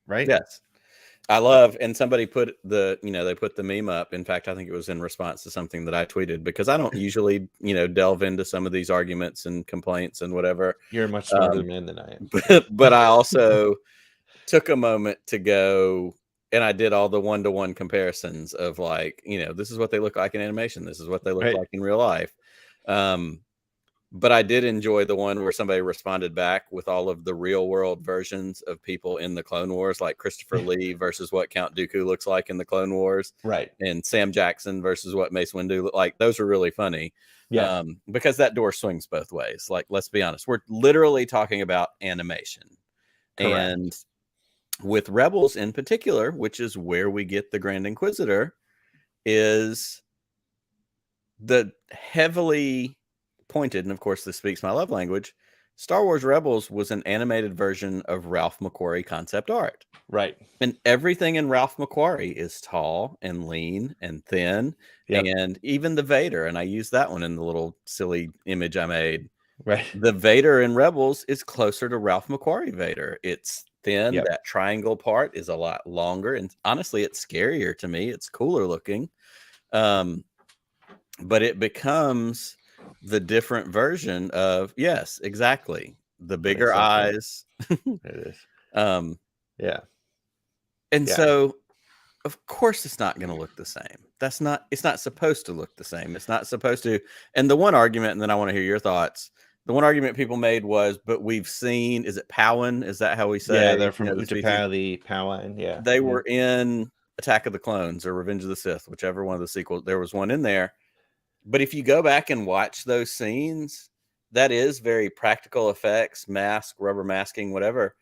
right? Yes. I love, and somebody put they put the meme up. In fact, I think it was in response to something that I tweeted, because I don't usually, delve into some of these arguments and complaints and whatever. You're a much smarter man than I am. But I also took a moment to go, and I did all the one-to-one comparisons of like, this is what they look like in animation. This is what they look like in real life. But I did enjoy the one where somebody responded back with all of the real world versions of people in the Clone Wars, like Christopher Lee versus what Count Dooku looks like in the Clone Wars. Right. And Sam Jackson versus what Mace Windu looked like. Those are really funny. Yeah. Because that door swings both ways. Like, let's be honest. We're literally talking about animation. Correct. And with Rebels in particular, which is where we get the Grand Inquisitor, is the heavily pointed, and of course this speaks my love language, Star Wars Rebels was an animated version of Ralph McQuarrie concept art. Right. And everything in Ralph McQuarrie is tall and lean and thin. And even the Vader, and I used that one in the little silly image I made. Right. The Vader in Rebels is closer to Ralph McQuarrie Vader. It's thin. That triangle part is a lot longer. And honestly, it's scarier to me. It's cooler looking. But it becomes the different version of, yes, exactly, the bigger eyes. It is. And so of course it's not going to look the same. It's not supposed to look the same. It's not supposed to. And the one argument, and then I want to hear your thoughts, the one argument people made was, but we've seen, is it Powan? Is that how we say? Yeah, they're from Utapau, the Powan. Yeah. They were in Attack of the Clones or Revenge of the Sith, whichever one of the sequels. There was one in there. But if you go back and watch those scenes, that is very practical effects, mask, rubber masking, whatever.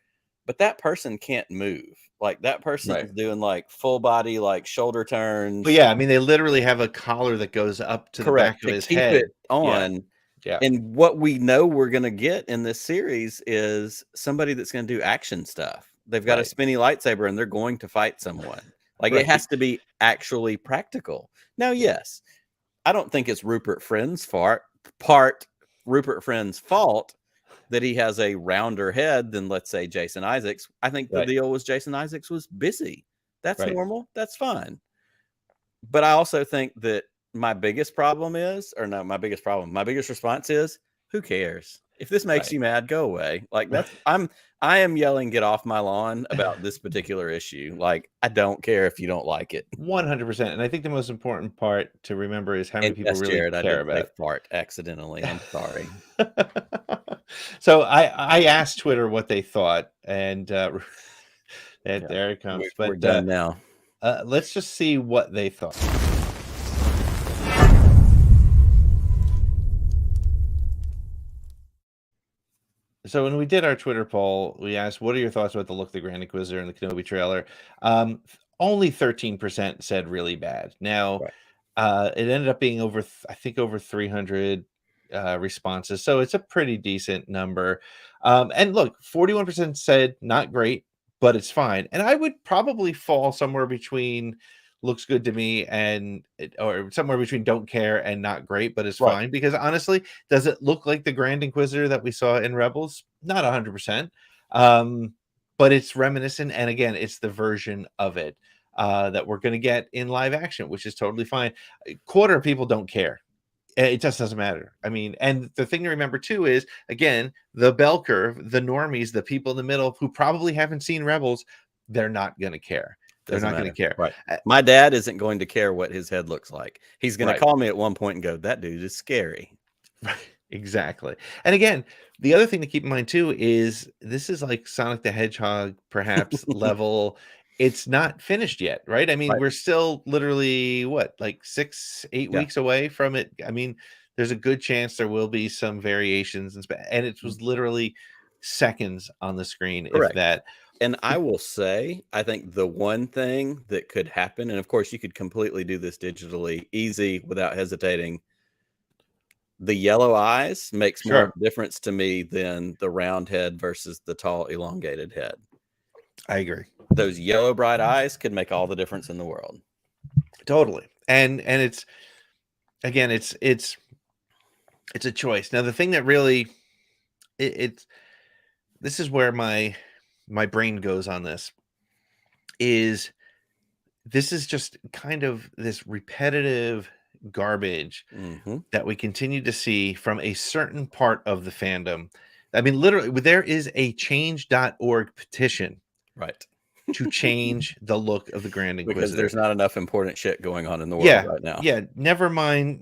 But that person can't move. Like that person is doing like full body, like shoulder turns. But yeah, I mean, they literally have a collar that goes up to the back of his head. It on. Yeah. And what we know we're going to get in this series is somebody that's going to do action stuff. They've got a spinny lightsaber and they're going to fight someone. Like it has to be actually practical. Now, yes, I don't think it's Rupert Friend's Rupert Friend's fault that he has a rounder head than, let's say, Jason Isaacs. I think the deal was Jason Isaacs was busy. That's normal. That's fine. But I also think that my biggest response is, who cares? If this makes you mad, go away. Like I am yelling, get off my lawn about this particular issue. Like, I don't care if you don't like it. 100%. And I think the most important part to remember is how many people really care about it. Fart accidentally. I'm sorry. So I asked Twitter what they thought, and there it comes. We're done now. Let's just see what they thought. So when we did our Twitter poll, we asked, what are your thoughts about the look of the Grand Inquisitor in the Kenobi trailer? Only 13% said really bad. Now, it ended up being over 300 responses. So it's a pretty decent number. And look, 41% said not great, but it's fine. And I would probably fall somewhere between looks good to me or somewhere between don't care and not great, but it's fine. Because honestly, does it look like the Grand Inquisitor that we saw in Rebels? Not 100%. But it's reminiscent. And again, it's the version of it that we're going to get in live action, which is totally fine. A quarter of people don't care. It just doesn't matter. I mean, and the thing to remember too is, again, the bell curve, the normies, the people in the middle who probably haven't seen Rebels, they're not going to care. They're not going to care. Right. My dad isn't going to care what his head looks like. He's going to call me at one point and go, that dude is scary. Right. Exactly. And again, the other thing to keep in mind too is this is like Sonic the Hedgehog, perhaps level. It's not finished yet, right? I mean, we're still literally like 6-8 weeks away from it. I mean, there's a good chance there will be some variations, and it was literally seconds on the screen. If that. And I will say, I think the one thing that could happen, and of course you could completely do this digitally, easy, without hesitating. The yellow eyes makes more difference to me than the round head versus the tall, elongated head. I agree. Those yellow bright eyes could make all the difference in the world. Totally. And it's, again, it's a choice. Now, the thing that really this is where my brain goes on this is just kind of this repetitive garbage that we continue to see from a certain part of the fandom. I mean, literally, there is a change.org petition to change the look of the Grand Inquisitor. Because there's not enough important shit going on in the world right now. Yeah, never mind,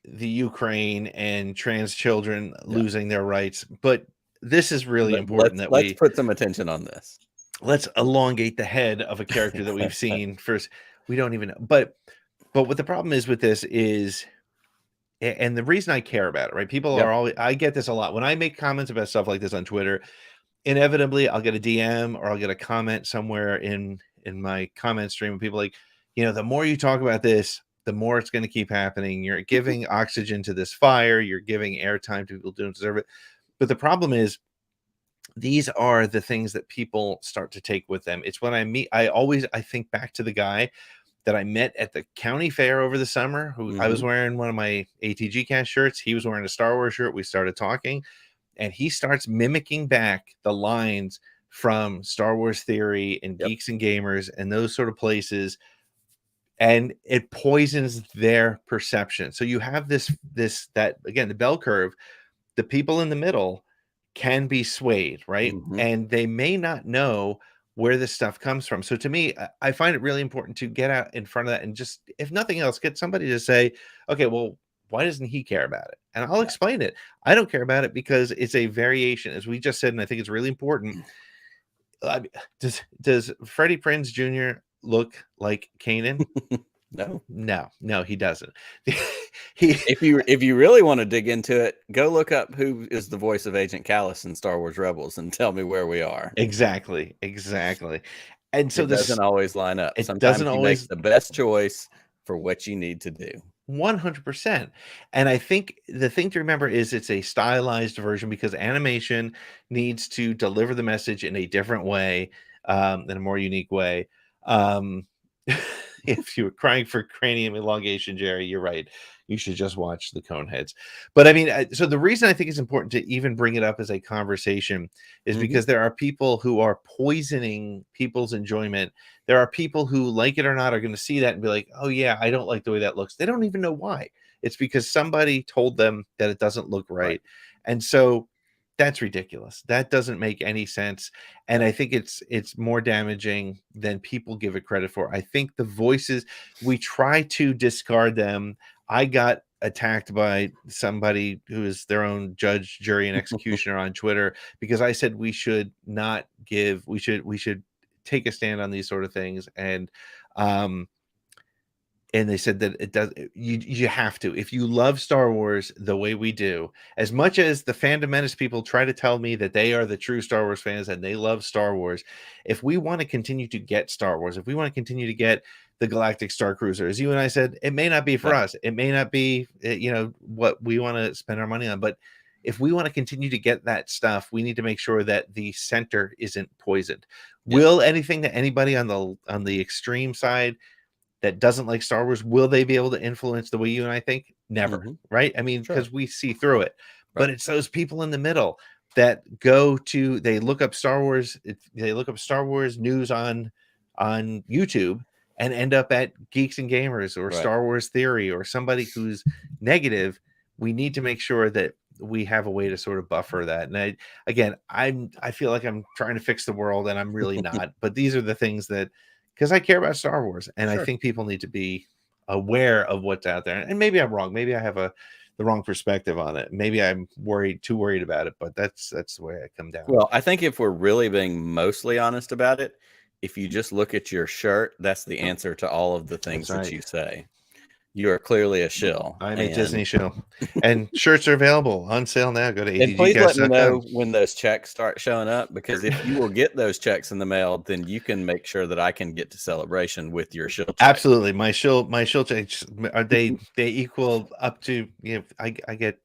the Ukraine and trans children losing their rights. But this is really important let's put some attention on this. Let's elongate the head of a character that we've seen first. We don't even know. But what the problem is with this is, and the reason I care about it, right? People are always, I get this a lot. When I make comments about stuff like this on Twitter, inevitably I'll get a DM or I'll get a comment somewhere in my comment stream and people like, the more you talk about this, the more it's going to keep happening. You're giving oxygen to this fire. You're giving airtime to people who don't deserve it. But the problem is, these are the things that people start to take with them. It's when I think back to the guy that I met at the county fair over the summer, who I was wearing one of my ATG cast shirts. He was wearing a Star Wars shirt. We started talking, and he starts mimicking back the lines from Star Wars Theory and Geeks and Gamers and those sort of places. And it poisons their perception. So you have that again, the bell curve, the people in the middle can be swayed, right? And they may not know where this stuff comes from. So to me, I find it really important to get out in front of that and just, if nothing else, get somebody to say, okay, well, why doesn't he care about it? And I'll explain it. I don't care about it because it's a variation, as we just said, and I think it's really important. Does Freddie Prinze Jr. look like Kanan? No, he doesn't. If you really want to dig into it, go look up who is the voice of Agent Callus in Star Wars Rebels and tell me where we are. Exactly. And so it doesn't always line up. It Sometimes doesn't you always make the best choice for what you need to do. 100%. And I think the thing to remember is it's a stylized version because animation needs to deliver the message in a different way, in a more unique way. If you were crying for cranium elongation, Jerry, you're right. You should just watch the Coneheads. But I mean, so the reason I think it's important to even bring it up as a conversation is because there are people who are poisoning people's enjoyment. There are people who, like it or not, are going to see that and be like, oh yeah, I don't like the way that looks. They don't even know why. It's because somebody told them that it doesn't look right. And so that's ridiculous. That doesn't make any sense. And I think it's more damaging than people give it credit for. I think the voices, we try to discard them. I got attacked by somebody who is their own judge, jury, and executioner on Twitter because I said we should take a stand on these sort of things. And they said that it does. You have to, if you love Star Wars the way we do, as much as the Fandom Menace people try to tell me that they are the true Star Wars fans and they love Star Wars. If we want to continue to get Star Wars, if we want to continue to get the Galactic Star Cruiser, as you and I said, it may not be for us. It may not be, what we want to spend our money on. But if we want to continue to get that stuff, we need to make sure that the center isn't poisoned. Will anything that anybody on the extreme side that doesn't like Star Wars, will they be able to influence the way you and I think? Never, right? I mean, because we see through it. But it's those people in the middle that they look up Star Wars, news on YouTube and end up at Geeks and Gamers or Star Wars Theory or somebody who's negative. We need to make sure that we have a way to sort of buffer that. And I feel like I'm trying to fix the world and I'm really not. But these are the things that, because I care about Star Wars, and I think people need to be aware of what's out there. And maybe I'm wrong. Maybe I have the wrong perspective on it. Maybe I'm too worried about it. But that's the way I come down. Well, I think if we're really being mostly honest about it, if you just look at your shirt, that's the answer to all of the things that you say. You are clearly a shill. I'm a Disney shill. And shirts are available on sale now. Go to ADGcast.com. And please let me know when those checks start showing up, because if you will get those checks in the mail, then you can make sure that I can get to Celebration with your shill check. Absolutely. My shill checks, they equal up to, I get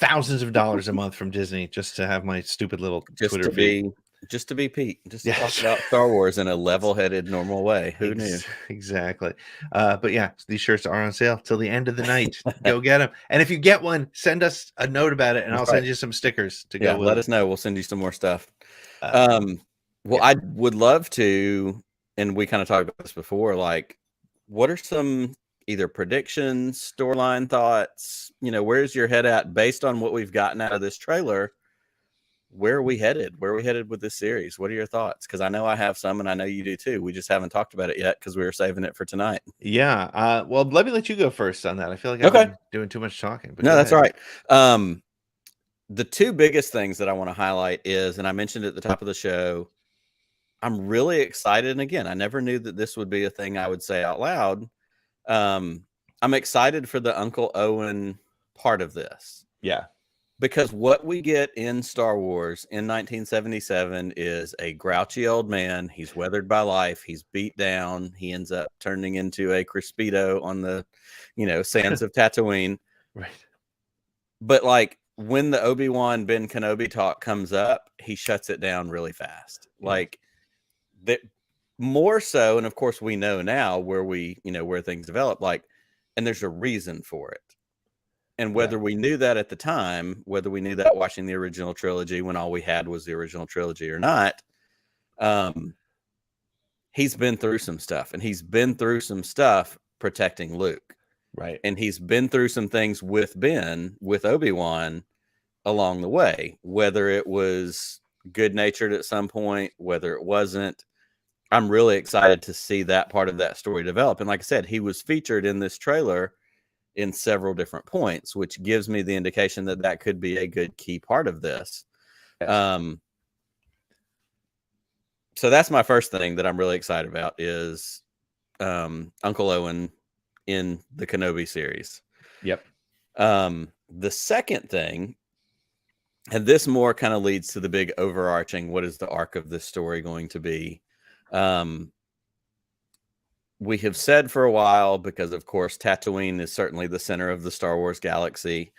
thousands of dollars a month from Disney just to have my stupid little Twitter feed. Just to be Pete, just to talk about Star Wars in a level-headed, normal way. Who knew? Exactly. But yeah, these shirts are on sale till the end of the night. Go get them. And if you get one, send us a note about it, and I'll send you some stickers to go with. Let us know. We'll send you some more stuff. I would love to, and we kind of talked about this before, like, what are some either predictions, storyline thoughts? Where's your head at based on what we've gotten out of this trailer? Where are we headed? Where are we headed with this series? What are your thoughts? Because I know I have some, and I know you do too. We just haven't talked about it yet because we were saving it for tonight. Yeah. Well, let me let you go first on that. I feel like I've been doing too much talking. But no, that's all right. The two biggest things that I want to highlight is, and I mentioned at the top of the show, I'm really excited. And again, I never knew that this would be a thing I would say out loud. I'm excited for the Uncle Owen part of this. Yeah. Because what we get in Star Wars in 1977 is a grouchy old man. He's weathered by life. He's beat down. He ends up turning into a Crispito on the, sands of Tatooine. Right. But like when the Obi-Wan Ben Kenobi talk comes up, he shuts it down really fast. Yeah. Like that more so. And of course we know now where where things develop, and there's a reason for it. And whether we knew that at the time, whether we knew that watching the original trilogy when all we had was the original trilogy or not, he's been through some stuff, and he's been through some stuff protecting Luke. Right. And he's been through some things with Obi-Wan along the way, whether it was good-natured at some point, whether it wasn't. I'm really excited to see that part of that story develop. And like I said, he was featured in this trailer in several different points, which gives me the indication that could be a good key part of this. Yes. So that's my first thing that I'm really excited about is Uncle Owen in the Kenobi series. Yep. The second thing, and this more kind of leads to the big overarching, what is the arc of this story going to be? We have said for a while, because of course Tatooine is certainly the center of the Star Wars galaxy.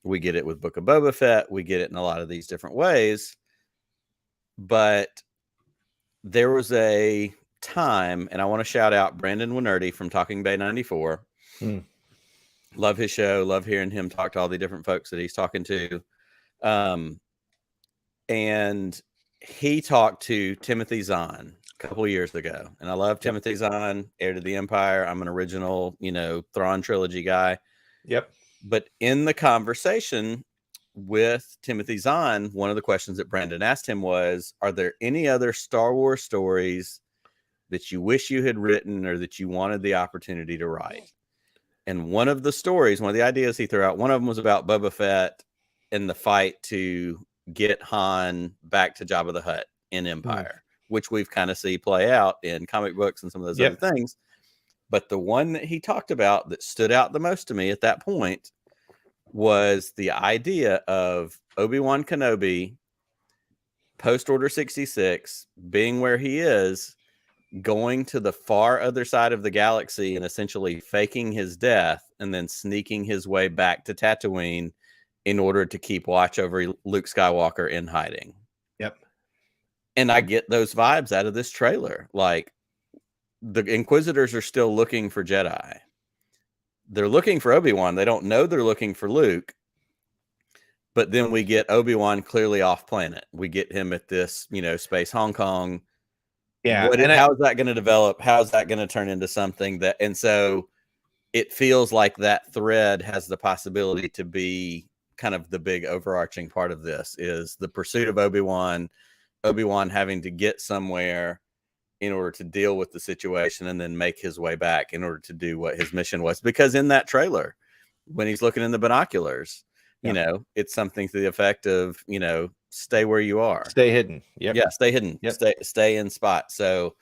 We get it with Book of Boba Fett. We get it in a lot of these different ways. But there was a time, and I want to shout out Brandon Winerty from Talking Bay 94. Love his show. Love hearing him talk to all the different folks that he's talking to. And he talked to Timothy Zahn a couple of years ago. And I love Timothy Zahn, Heir to the Empire. I'm an original, Thrawn trilogy guy. Yep. But in the conversation with Timothy Zahn, one of the questions that Brandon asked him was, are there any other Star Wars stories that you wish you had written or that you wanted the opportunity to write? And one of the stories, one of the ideas he threw out, one of them was about Boba Fett and the fight to get Han back to Jabba the Hutt in Empire, which we've kind of see play out in comic books and some of those other things. But the one that he talked about that stood out the most to me at that point was the idea of Obi-Wan Kenobi post Order 66 being where he is, going to the far other side of the galaxy and essentially faking his death and then sneaking his way back to Tatooine in order to keep watch over Luke Skywalker in hiding. Yep. And I get those vibes out of this trailer. Like, the Inquisitors are still looking for Jedi. They're looking for Obi-Wan. They don't know they're looking for Luke. But then we get Obi-Wan clearly off planet. We get him at this, space Hong Kong. Yeah. How is that going to develop? How is that going to turn into something that, and so it feels like that thread has the possibility to be kind of the big overarching part of this, is the pursuit of Obi-Wan having to get somewhere in order to deal with the situation and then make his way back in order to do what his mission was. Because in that trailer, when he's looking in the binoculars, it's something to the effect of, stay where you are. Stay hidden. Yep. Yeah, stay hidden. Yep. Stay in spot. So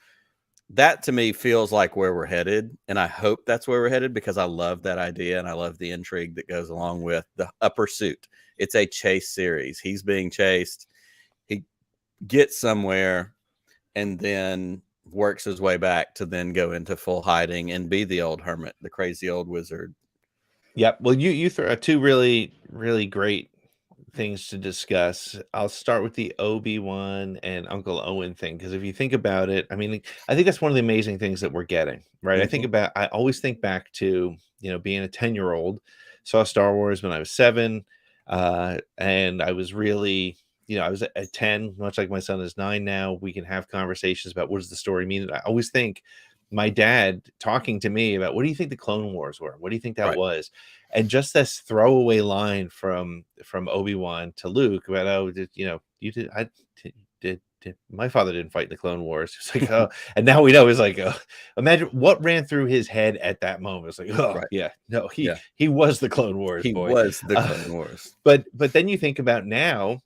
that to me feels like where we're headed. And I hope that's where we're headed, because I love that idea and I love the intrigue that goes along with a pursuit. It's a chase series. He's being chased. He gets somewhere and then works his way back to then go into full hiding and be the old hermit, the crazy old wizard. Yep. Well, you throw two really, really great things to discuss. I'll start with the Obi-Wan and Uncle Owen thing, because if you think about it, I mean, I think that's one of the amazing things that we're getting, right? I always think back to, being a 10-year-old, saw Star Wars when I was 7, and I was really, I was at 10, much like my son is 9 now. We can have conversations about what does the story mean. And I always think my dad talking to me about, what do you think the Clone Wars were? What do you think that was? And just this throwaway line from Obi-Wan to Luke about, my father didn't fight in the Clone Wars. It's like, oh, and now we know. It's like, imagine what ran through his head at that moment. It's like, he was the Clone Wars. He was the Clone Wars. But then you think about now,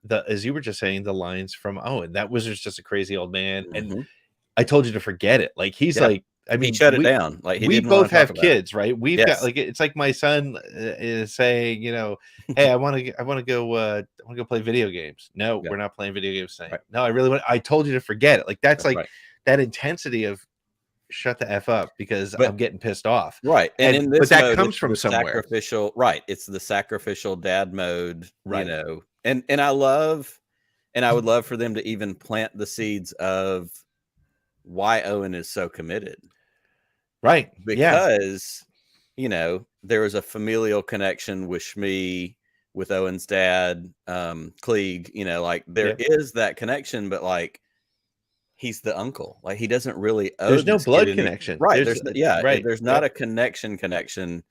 as you were just saying, the lines from Owen, that wizard's just a crazy old man. And I told you to forget it. Like, he's like, I mean, he shut it down. Like, we both have kids, right? We've got, like, it's like my son is saying, hey, I want to go play video games. No, we're not playing video games tonight. Right. No, I told you to forget it. Like, that's that intensity of shut the F up, because I'm getting pissed off. Right. And in this but that comes from somewhere. Sacrificial, right. It's the sacrificial dad mode, right. And I would love for them to even plant the seeds of why Owen is so committed. Right. Because, there was a familial connection with Shmi, with Owen's dad, Klieg, like there is that connection, but like, he's the uncle. Like, he doesn't really owe. There's no blood connection. Right. There's not a connection.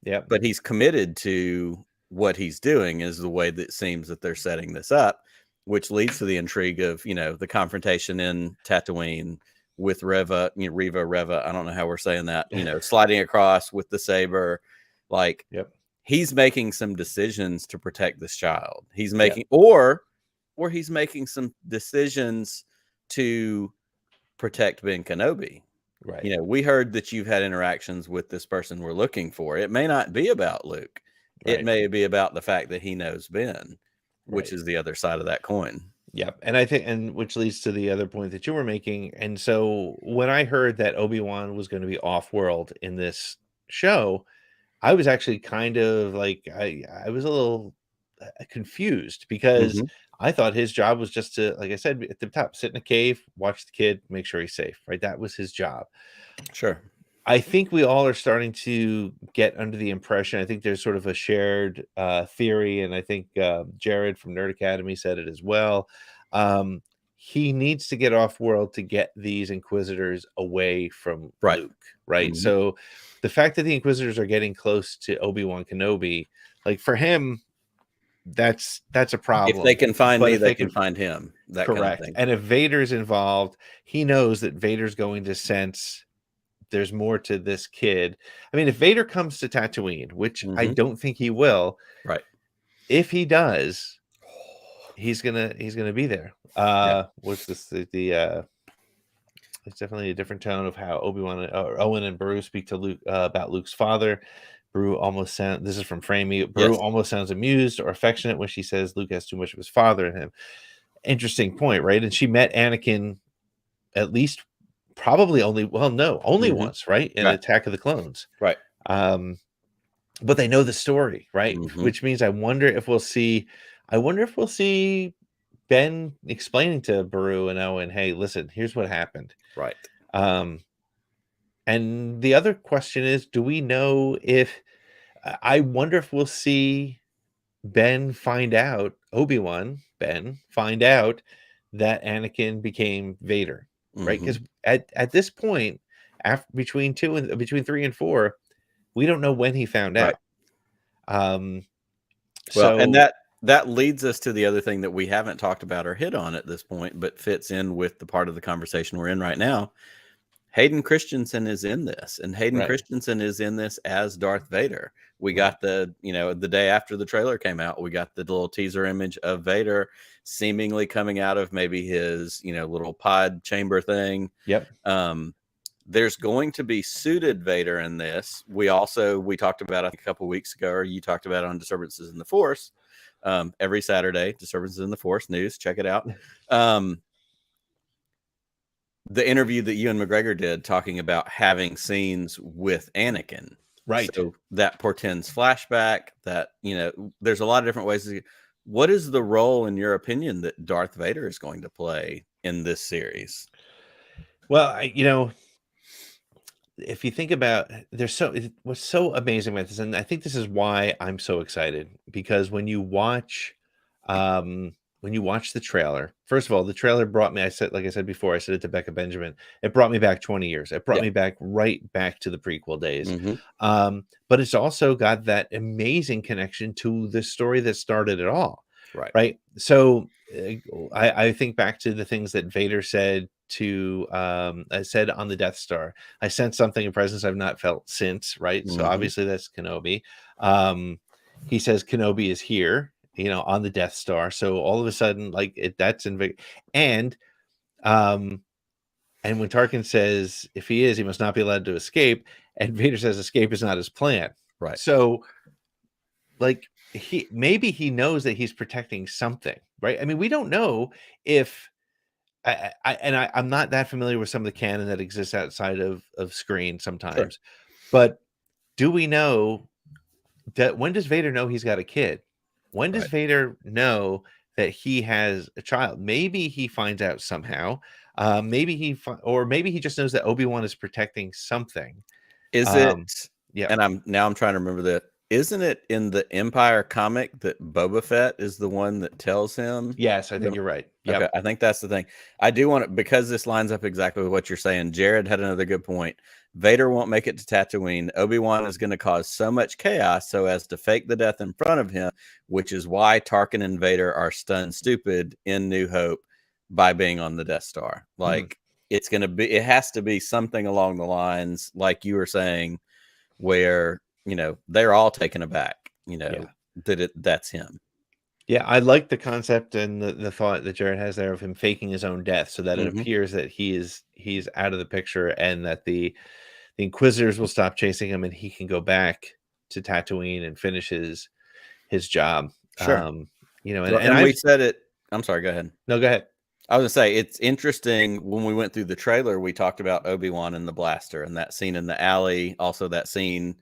Yeah. But he's committed to what he's doing, is the way that it seems that they're setting this up, which leads to the intrigue of, the confrontation in Tatooine with Reva, I don't know how we're saying that, sliding across with the saber. Like, he's making some decisions to protect this child. He's making, or he's making some decisions to protect Ben Kenobi. Right. You know, we heard that you've had interactions with this person we're looking for. It may not be about Luke. It Right. may be about the fact that he knows Ben, which Right. is the other side of that coin. Yep. And I think, and which leads to the other point that you were making. And so when I heard that Obi-Wan was going to be off-world in this show, I was actually kind of like, I was a little confused because I thought his job was just to, like I said at the top, sit in a cave, watch the kid, make sure he's safe, right? That was his job. Sure. I think we all are starting to get under the impression. I think there's sort of a shared theory, and I think Jared from Nerd Academy said it as well. He needs to get off world to get these Inquisitors away from Luke, right? So the fact that the Inquisitors are getting close to Obi-Wan Kenobi, like for him, that's a problem. If they can find But me, if they can find him. That correct. kind of thing. And if Vader's involved, he knows that Vader's going to sense there's more to this kid. I mean, if Vader comes to Tatooine, which I don't think he will, right? If he does, he's gonna be there. What's this? It's definitely a different tone of how Obi-Wan, Owen, and Beru speak to Luke about Luke's father. Beru almost sounds. This is from Framey. Beru almost sounds amused or affectionate when she says Luke has too much of his father in him. Interesting point, right? And she met Anakin at least. Probably only once, right? In Attack of the Clones. Right. But they know the story, right? Which means I wonder if we'll see Ben explaining to Beru and Owen, hey, listen, here's what happened. Right. And the other question is, do we know if I wonder if we'll see Ben find out, Obi-Wan, Ben, find out that Anakin became Vader. Right, because at this point, after between 3 and 4, we don't know when he found out. Well, and that leads us to the other thing that we haven't talked about or hit on at this point, but fits in with the part of the conversation we're in right now. Hayden Christensen is in this, and Hayden Christensen is in this as Darth Vader. We got the day after the trailer came out, we got the little teaser image of Vader seemingly coming out of maybe his, little pod chamber thing. Yep. There's going to be suited Vader in this. We talked about it a couple weeks ago, or you talked about it on Disturbances in the Force. Every Saturday, Disturbances in the Force news. Check it out. The interview that Ewan McGregor did talking about having scenes with Anakin. Right. So that portends flashback, that, there's a lot of different ways. What is the role, in your opinion, that Darth Vader is going to play in this series? Well, if you think about, what's so amazing about this, and I think this is why I'm so excited, because when you watch the trailer, first of all, the trailer brought me, like I said before, I said it to Becca Benjamin, it brought me back 20 years. It brought me back right back to the prequel days. But it's also got that amazing connection to the story that started it all. Right. So I think back to the things that Vader said I said on the Death Star. I sensed something, a presence I've not felt since. Right. So obviously that's Kenobi. He says Kenobi is here, on the Death Star. So all of a sudden, that's in and when Tarkin says, if he is, he must not be allowed to escape, and Vader says escape is not his plan. Right. So maybe he knows that he's protecting something, right? I mean, we don't know if I'm not that familiar with some of the canon that exists outside of screen sometimes, but do we know that when does Vader know he's got a kid? When does Vader know that he has a child? Maybe he finds out somehow. Maybe he just knows that Obi-Wan is protecting something. Is it? Yeah. And I'm trying to remember that. Isn't it in the Empire comic that Boba Fett is the one that tells him? Yes, I think you're right. Yep. Okay, I think that's the thing. I do want to, because this lines up exactly with what you're saying. Jared had another good point. Vader won't make it to Tatooine. Obi-Wan is going to cause so much chaos so as to fake the death in front of him, which is why Tarkin and Vader are stunned stupid in New Hope by being on the Death Star. It has to be something along the lines, like you were saying, where, they're all taken aback, that's him. Yeah, I like the concept and the thought that Jared has there of him faking his own death so that it appears that he's out of the picture and that the Inquisitors will stop chasing him and he can go back to Tatooine and finish his job. Sure. You know, Well, and and I've we said it. I'm sorry. Go ahead. no, go ahead. I was gonna say it's interesting when we went through the trailer. We talked about Obi-Wan and the blaster, and that scene in the alley. Also, that scene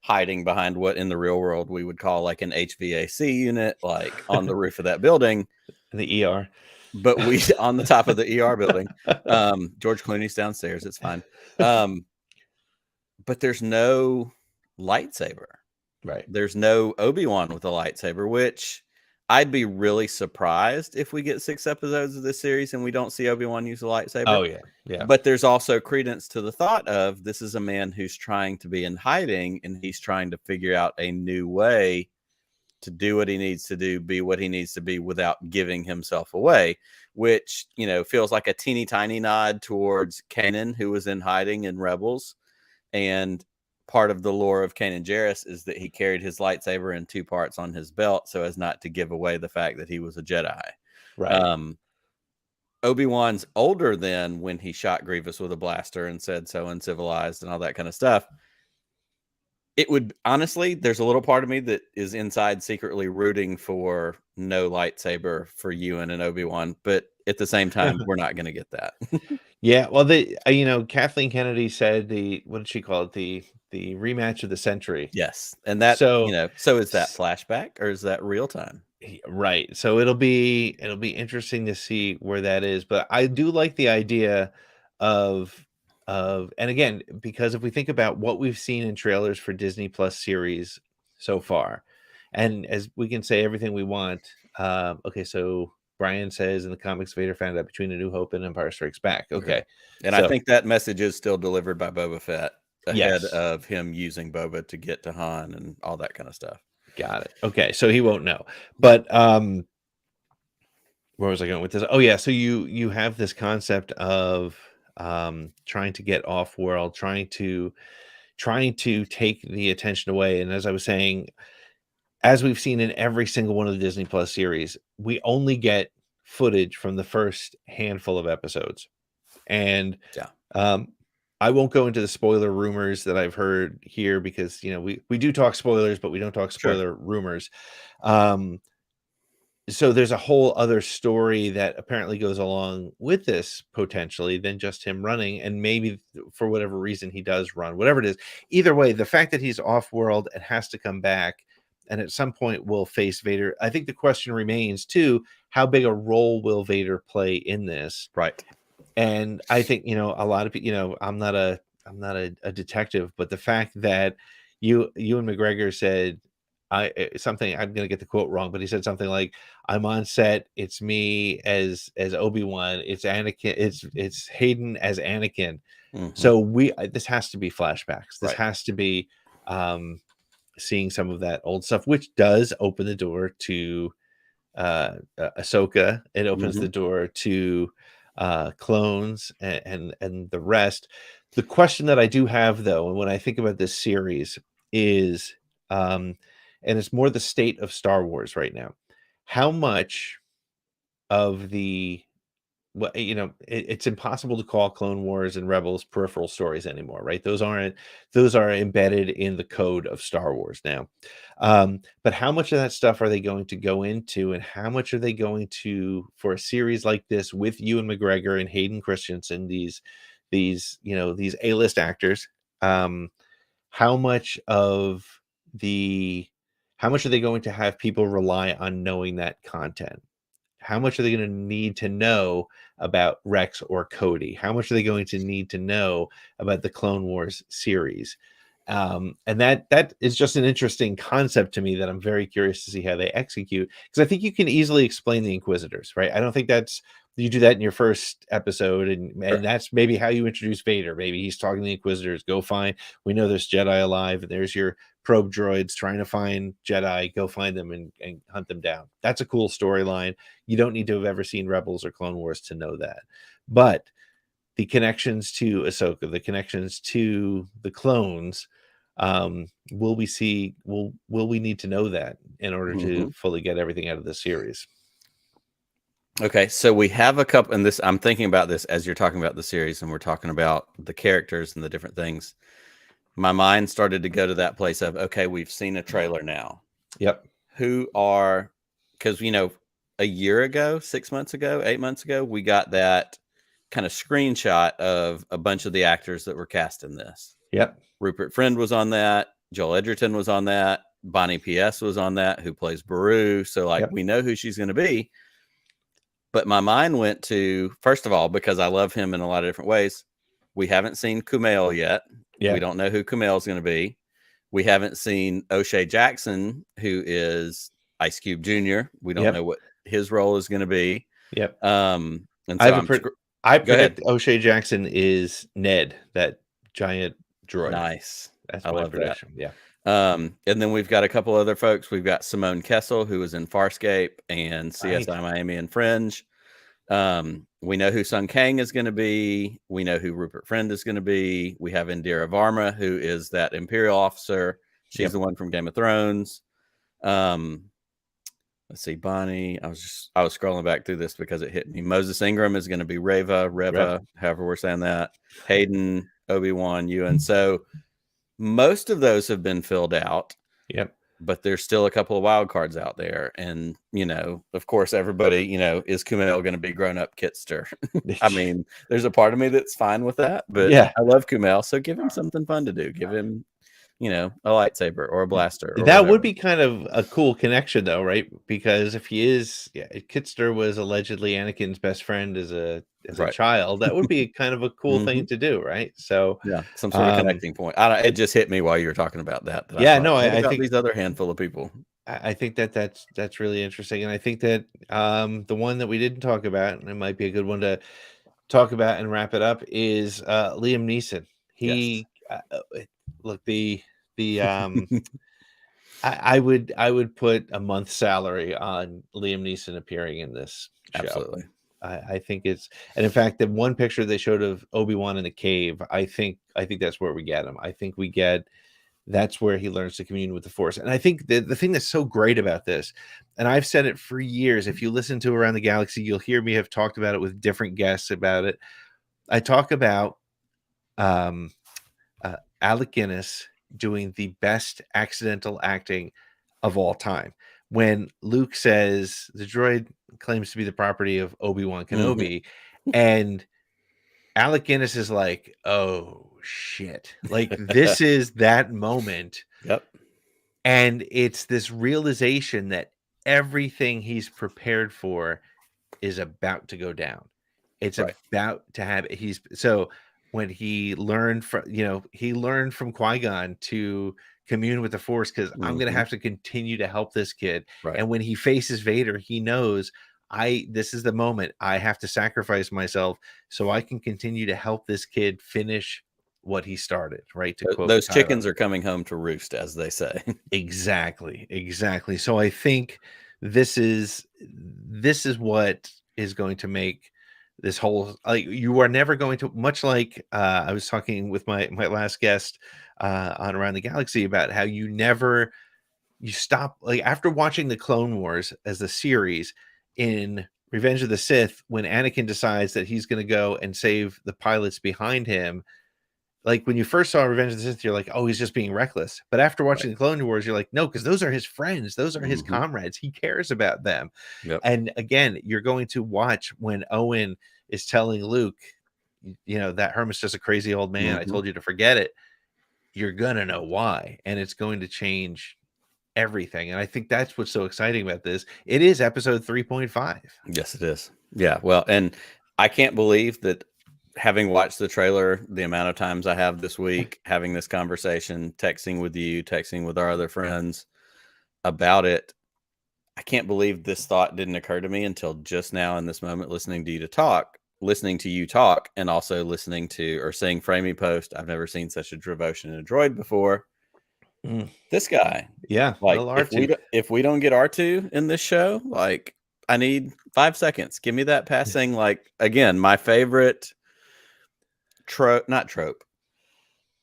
hiding behind what in the real world we would call like an HVAC unit, like on the roof of that building. In the ER. But we on the top of the ER building. George Clooney's downstairs. It's fine. But there's no lightsaber. Right. There's no Obi-Wan with a lightsaber, which I'd be really surprised if we get 6 episodes of this series and we don't see Obi-Wan use a lightsaber. Oh, yeah. Yeah. But there's also credence to the thought of this is a man who's trying to be in hiding and he's trying to figure out a new way to do what he needs to do, be what he needs to be without giving himself away, which, you know, feels like a teeny tiny nod towards Kanan, who was in hiding in Rebels. And part of the lore of Kanan Jarrus is that he carried his lightsaber in 2 parts on his belt so as not to give away the fact that he was a Jedi. Right. Obi-Wan's older than when he shot Grievous with a blaster and said so uncivilized and all that kind of stuff. It would honestly, there's a little part of me that is inside secretly rooting for no lightsaber for Ewan and Obi-Wan, but at the same time, we're not going to get that. Yeah, well, you know, Kathleen Kennedy said what did she call it? The rematch of the century. Yes, and that So you know, so is that flashback or is that real time? Right. So it'll be interesting to see where that is, but I do like the idea of and again, because if we think about what we've seen in trailers for Disney Plus series so far, and as we can say everything we want, okay, so Brian says in the comics Vader found out between A New Hope and Empire Strikes Back. Okay. And so, I think that message is still delivered by Boba Fett ahead Yes. of him using Boba to get to Han and all that kind of stuff. Got it. Okay, so he won't know. But where was I going with this? Oh yeah, so you have this concept of trying to get off world, trying to take the attention away. And as I was saying, as we've seen in every single one of the Disney Plus series, we only get footage from the first handful of episodes. And I won't go into the spoiler rumors that I've heard here because, you know, we do talk spoilers, but we don't talk spoiler rumors. So there's a whole other story that apparently goes along with this potentially than just him running. And maybe for whatever reason he does run, whatever it is. Either way, the fact that he's off world and has to come back and at some point will face Vader. I think the question remains too, how big a role will Vader play in this? Right. And I think, you know, a lot of people, you know, I'm not a detective, but the fact that Ewan McGregor said something, I'm going to get the quote wrong, but he said something like, I'm on set. It's me as Obi-Wan. It's Anakin. It's Hayden as Anakin. So this has to be flashbacks. This has to be seeing some of that old stuff, which does open the door to Ahsoka. It opens the door to clones and the rest. The question that I do have though, and when I think about this series is and it's more the state of Star Wars right now, how much of you know, it's impossible to call Clone Wars and Rebels peripheral stories anymore, right? Those are embedded in the code of Star Wars now. But how much of that stuff are they going to go into, and how much are they going to, for a series like this with Ewan McGregor and Hayden Christensen, these you know, these A-list actors, how much are they going to have people rely on knowing that content? How much are they going to need to know about Rex or Cody? How much are they going to need to know about the Clone Wars series? And that is just an interesting concept to me that I'm very curious to see how they execute, because I think you can easily explain the Inquisitors, right? I don't think you do that in your first episode, and that's maybe how you introduce Vader. Maybe he's talking to the Inquisitors. We know there's Jedi alive, and there's your probe droids trying to find Jedi. Go find them and hunt them down. That's a cool storyline. You don't need to have ever seen Rebels or Clone Wars to know that. But the connections to Ahsoka, the connections to the clones Will we need to know that in order to Mhm. fully get everything out of the series? Okay, so we have a couple, and this I'm thinking about this as you're talking about the series, and we're talking about the characters and the different things. My mind started to go to that place of, okay, we've seen a trailer now. Yep. Who are, because a year ago, 6 months ago, 8 months ago, we got that kind of screenshot of a bunch of the actors that were cast in this. Yep. Rupert Friend was on that. Joel Edgerton was on that. Bonnie P.S. was on that, who plays Beru. So, Yep. we know who she's going to be. But my mind went to, first of all, because I love him in a lot of different ways, we haven't seen Kumail yet. Yeah. We don't know who Kumail is going to be. We haven't seen O'Shea Jackson, who is Ice Cube Jr. We don't know what his role is going to be. Yep. And so I predict O'Shea Jackson is Ned, that giant droid. Nice. That's my prediction. That. Yeah. And then we've got a couple other folks. We've got Simone Kessel, who was in Farscape and CSI Miami and Fringe. We know who Sung Kang is going to be. We know who Rupert Friend is going to be. We have Indira Varma, who is that Imperial officer. She's the one from Game of Thrones. Let's see, Bonnie. I was scrolling back through this because it hit me. Moses Ingram is going to be Reva, however we're saying that. Hayden, Obi-Wan, Ewan. So most of those have been filled out. Yep. But there's still a couple of wild cards out there. And, of course, everybody, is Kumail going to be grown-up Kitster? I mean, there's a part of me that's fine with that. But I love Kumail, so give him something fun to do. Give him, a lightsaber or a blaster. Or that whatever. would be kind of a cool connection, though, right? Because if he is, Kitster was allegedly Anakin's best friend as a child. That would be kind of a cool thing to do, right? So some sort of connecting point. It just hit me while you were talking about that. I think these other handful of people. I think that's really interesting, and I think that the one that we didn't talk about, and it might be a good one to talk about and wrap it up, is Liam Neeson. He look the I would put a month's salary on Liam Neeson appearing in this show. Absolutely. I think it's, and in fact, the one picture they showed of Obi-Wan in the cave, I think that's where we get him. I think that's where he learns to commune with the Force. And I think the thing that's so great about this, and I've said it for years, if you listen to Around the Galaxy, you'll hear me have talked about it with different guests about it. I talk about Alec Guinness doing the best accidental acting of all time. When Luke says the droid claims to be the property of Obi-Wan Kenobi, and Alec Guinness is like, oh shit. Like, this is that moment. Yep. And it's this realization that everything he's prepared for is about to go down. It's about to have so when he learned from Qui-Gon to commune with the Force, because I'm going to have to continue to help this kid. And when he faces Vader, he knows this is the moment I have to sacrifice myself so I can continue to help this kid finish what he started, right? To quote those Kylo. chickens are coming home to roost, as they say. Exactly. So I think this is what is going to make this whole, like, you are never going to, much like I was talking with my last guest on Around the Galaxy about how you stop, like, after watching the Clone Wars as the series, in Revenge of the Sith, when Anakin decides that he's going to go and save the pilots behind him, like, when you first saw Revenge of the Sith, you're like, oh, he's just being reckless. But after watching the Clone Wars, you're like, no, because those are his friends. Those are his comrades. He cares about them. Yep. And again, you're going to watch when Owen is telling Luke, that Herman's just a crazy old man. I told you to forget it. You're going to know why. And it's going to change everything. And I think that's what's so exciting about this. It is episode 3.5. Yes, it is. Yeah. Well, and I can't believe that, having watched the trailer, the amount of times I have this week, having this conversation, texting with you, texting with our other friends about it, I can't believe this thought didn't occur to me until just now in this moment, listening to you talk, and also listening to or seeing Framey post. I've never seen such a devotion in a droid before. This guy. Yeah. Like, if we don't get R2 in this show, like, I need 5 seconds. Give me that passing. Like, again, my favorite not trope.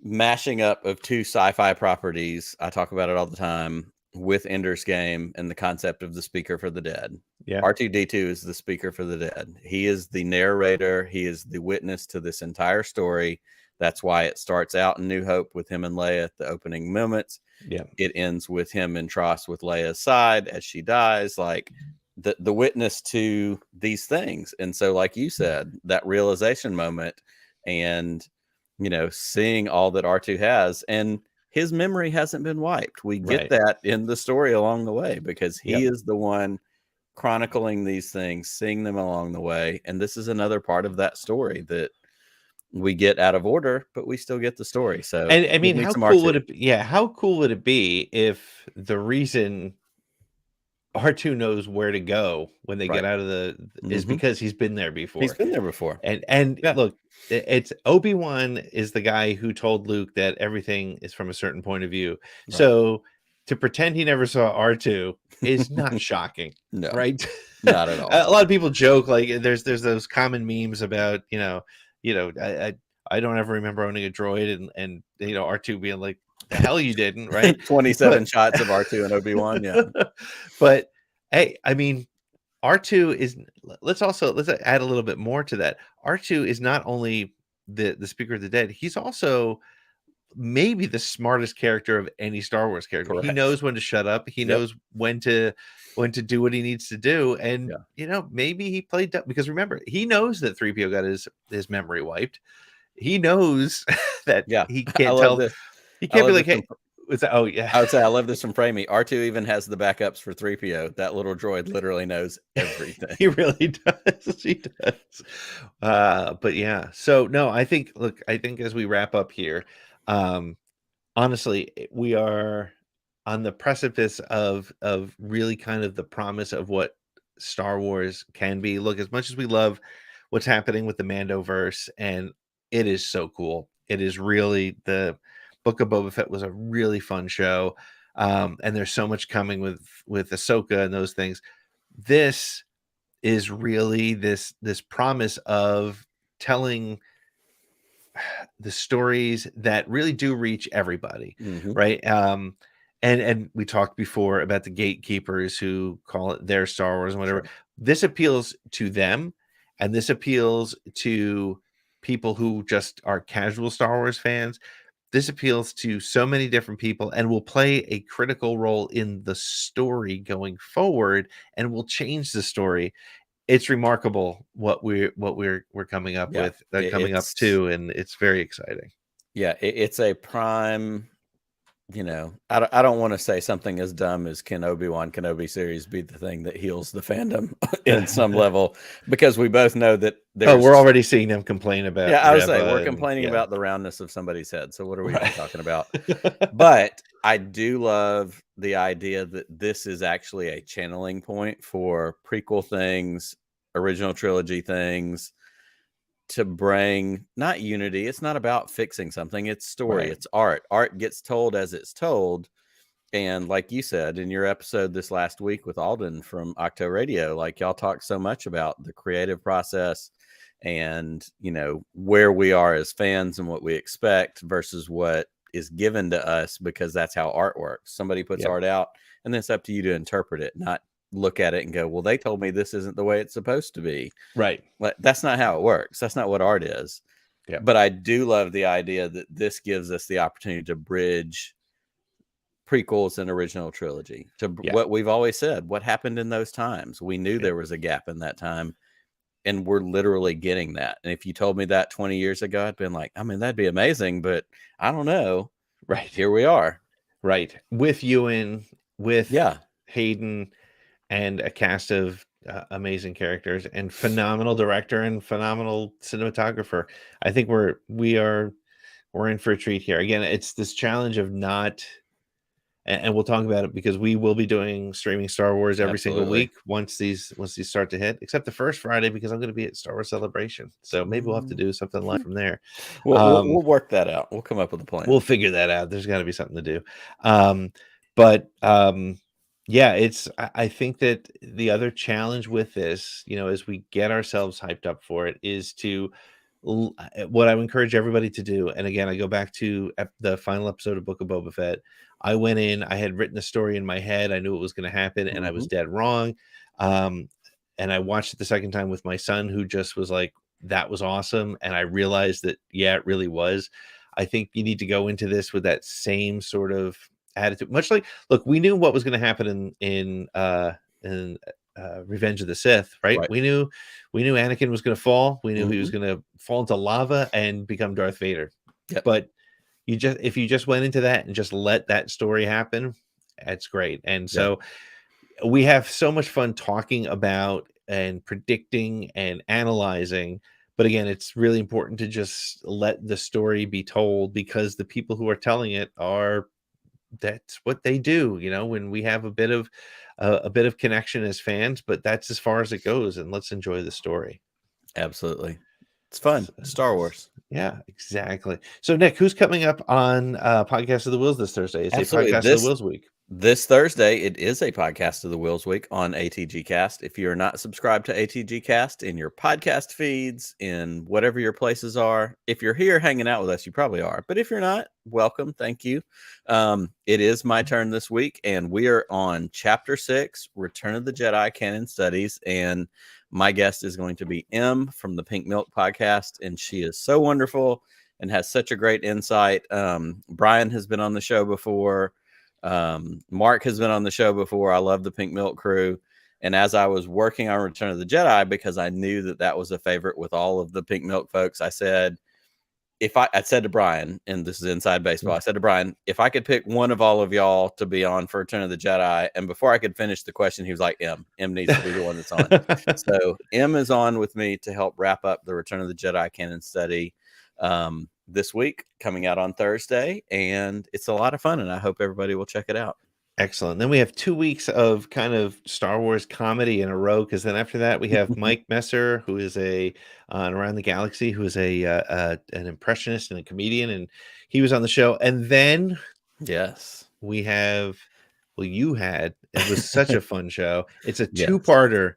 mashing up of two sci-fi properties. I talk about it all the time with Ender's Game and the concept of the speaker for the dead. Yeah. R2D2 is the speaker for the dead. He is the narrator. He is the witness to this entire story. That's why it starts out in New Hope with him and Leia at the opening moments. Yeah. It ends with him in Tross with Leia's side as she dies. Like the witness to these things. And so, like you said, that realization moment and, seeing all that R2 has, and his memory hasn't been wiped. We get that in the story along the way because he is the one chronicling these things, seeing them along the way. And this is another part of that story that we get out of order, but we still get the story. So, and I mean, how cool would it be? Yeah, how cool would it be if the reason R2 knows where to go when they get out of is because he's been there before. He's been there before. And look, it's Obi-Wan is the guy who told Luke that everything is from a certain point of view. Right. So to pretend he never saw R2 is not shocking. No, right? Not at all. A lot of people joke, like there's those common memes about, I don't ever remember owning a droid and R2 being like, the hell you didn't, right? 27 shots of R2 and Obi-Wan, yeah. But hey, I mean, R2 is, let's add a little bit more to that. R2 is not only the speaker of the dead, he's also maybe the smartest character of any Star Wars character. Correct. He knows when to shut up. He knows when to do what he needs to do. And maybe he played dumb, because remember, he knows that 3PO got his memory wiped. He knows that he can't tell this. He can't be like, hey, oh yeah. I would say I love this from Framey. R2 even has the backups for 3PO. That little droid literally knows everything. He really does. He does. But yeah. So no, I think as we wrap up here, honestly, we are on the precipice of really kind of the promise of what Star Wars can be. Look, as much as we love what's happening with the Mandoverse, and it is so cool. It is really, the Book of Boba Fett was a really fun show. And there's so much coming with Ahsoka and those things. This is really this promise of telling the stories that really do reach everybody, right? And we talked before about the gatekeepers who call it their Star Wars and whatever. Sure. This appeals to them, and this appeals to people who just are casual Star Wars fans. This appeals to so many different people and will play a critical role in the story going forward, and will change the story. It's remarkable what we're coming up with, coming up to, and it's very exciting. Yeah, it's a prime. I don't want to say something as dumb as can Obi-Wan Kenobi series be the thing that heals the fandom in some level, because we both know that we're already seeing them complain about. Yeah, I would say we're complaining about the roundness of somebody's head. So what are we talking about? But I do love the idea that this is actually a channeling point for prequel things, original trilogy things, to bring not unity. It's not about fixing something. It's story. It's art. Art gets told as it's told. And like you said in your episode this last week with Alden from Octo Radio, like y'all talk so much about the creative process and, where we are as fans and what we expect versus what is given to us, because that's how art works. Somebody puts art out, and then it's up to you to interpret it, not look at it and go, well, they told me this isn't the way it's supposed to be. Right. That's not how it works. That's not what art is. Yeah. But I do love the idea that this gives us the opportunity to bridge prequels and original trilogy to what we've always said. What happened in those times? We knew there was a gap in that time, and we're literally getting that. And if you told me that 20 years ago, I'd been like, I mean, that'd be amazing, but I don't know. Right. Here we are. Right. With Ewan, with Hayden, and a cast of amazing characters and phenomenal director and phenomenal cinematographer. I think we're in for a treat here. Again, it's this challenge of not, and we'll talk about it because we will be doing streaming Star Wars every single week once these start to hit, except the first Friday, because I'm going to be at Star Wars Celebration. So maybe we'll have to do something live from there. We'll work that out. We'll come up with a plan. We'll figure that out. There's got to be something to do. Yeah, I think that the other challenge with this, as we get ourselves hyped up for it, is to what I would encourage everybody to do, and again, I go back to the final episode of Book of Boba Fett. I went in, I had written a story in my head. I knew it was going to happen, and I was dead wrong. And I watched it the second time with my son, who just was like, that was awesome. And I realized that, yeah, it really was. I think you need to go into this with that same sort of attitude. Much like, look, we knew what was going to happen in Revenge of the Sith, right? We knew Anakin was going to fall. We knew he was going to fall into lava and become Darth Vader. But if you just went into that and just let that story happen, that's great. And so we have so much fun talking about and predicting and analyzing. But again, it's really important to just let the story be told, because the people who are telling it that's what they do. When we have a bit of connection as fans, but that's as far as it goes, and let's enjoy the story. Absolutely. It's fun. Star Wars. Yeah, exactly. So Nick, who's coming up on Podcast of the Wheels this Thursday? It's Absolutely. a Podcast of the Wheels week. This Thursday, it is a Podcast of the Wheels week on ATG Cast. If you're not subscribed to ATG Cast in your podcast feeds, in whatever your places are, if you're here hanging out with us, you probably are. But if you're not, welcome. Thank you. It is my turn this week, and we are on Chapter 6, Return of the Jedi Canon Studies. And my guest is going to be M from the Pink Milk Podcast, and she is so wonderful and has such a great insight. Brian has been on the show before. Mark has been on the show before. I love the Pink Milk crew. And as I was working on Return of the Jedi, because I knew that was a favorite with all of the Pink Milk folks, I said, I said to Brian, and this is inside baseball, I said to Brian, if I could pick one of all of y'all to be on for Return of the Jedi, and before I could finish the question, he was like, M needs to be the one that's on. So M is on with me to help wrap up the Return of the Jedi canon study this week, coming out on Thursday, and it's a lot of fun, and I hope everybody will check it out. Excellent. Then we have 2 weeks of kind of Star Wars comedy in a row, because then after that we have Mike Messer, who is on Around the Galaxy, who is an impressionist and a comedian, and he was on the show. And then we have, it was such a fun show. It's a two-parter.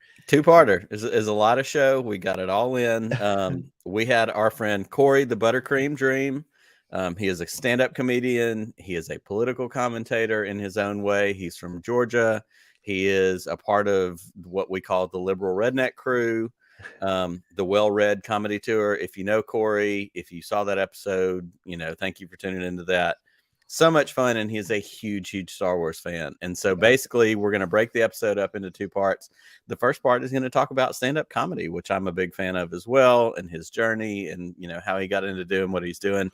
Is a lot of show. We got it all in. We had our friend Corey, the Buttercream Dream. He is a stand-up comedian. He is a political commentator in his own way. He's from Georgia. He is a part of what we call the Liberal Redneck Crew, the Well-Read Comedy Tour. If you know Corey, if you saw that episode, thank you for tuning into that. So much fun, and he's a huge, huge Star Wars fan. And so basically, we're going to break the episode up into 2 parts. The first part is going to talk about stand-up comedy, which I'm a big fan of as well, and his journey, and how he got into doing what he's doing.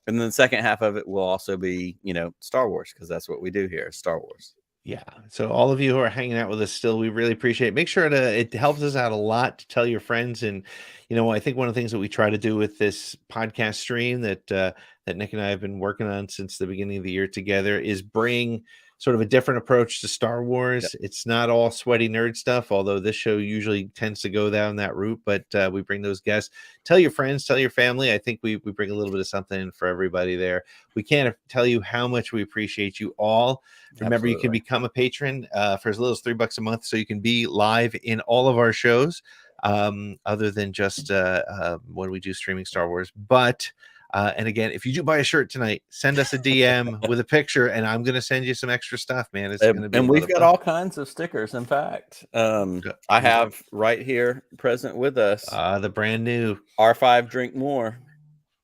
And then the second half of it will also be, Star Wars, because that's what we do here, Star Wars. Yeah. So all of you who are hanging out with us still, we really appreciate it. Make sure it helps us out a lot to tell your friends. And, I think one of the things that we try to do with this podcast stream that Nick and I have been working on since the beginning of the year together is bring sort of a different approach to Star Wars. It's not all sweaty nerd stuff, although this show usually tends to go down that route, but we bring those guests. Tell your friends, tell your family. I think we bring a little bit of something for everybody there. We can't tell you how much we appreciate you all. Remember, you can become a patron for as little as $3 a month, so you can be live in all of our shows, other than just when we do streaming Star Wars. But and again, if you do buy a shirt tonight, send us a DM with a picture, and I'm going to send you some extra stuff, man. It's going to be. And we've got all kinds of stickers. In fact, I have right here present with us the brand new R5 Drink More.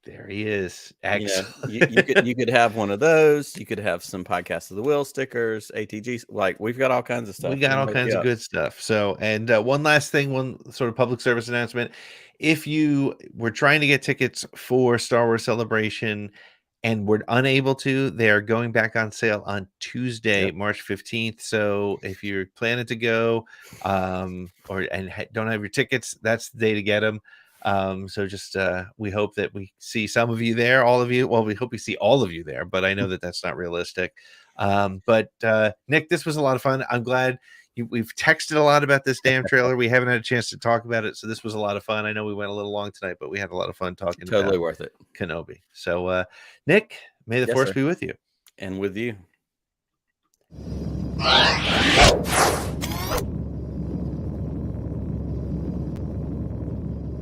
There he is. Excellent. You could have one of those. You could have some Podcast of the Wheel stickers, ATGs. Like, we've got all kinds of stuff. We got all kinds of good stuff. So, and one last thing, one sort of public service announcement. If you were trying to get tickets for Star Wars Celebration and were unable to, they are going back on sale on Tuesday, March 15th. So if you're planning to go don't have your tickets, that's the day to get them. So just we hope that we see some of you there, all of you. Well, we hope we see all of you there, but I know that that's not realistic. But Nick, this was a lot of fun. I'm glad we've texted a lot about this damn trailer. We haven't had a chance to talk about it, so this was a lot of fun. I know we went a little long tonight, but we had a lot of fun talking. Totally worth it. Kenobi. So Nick, may the force be with you. And with you.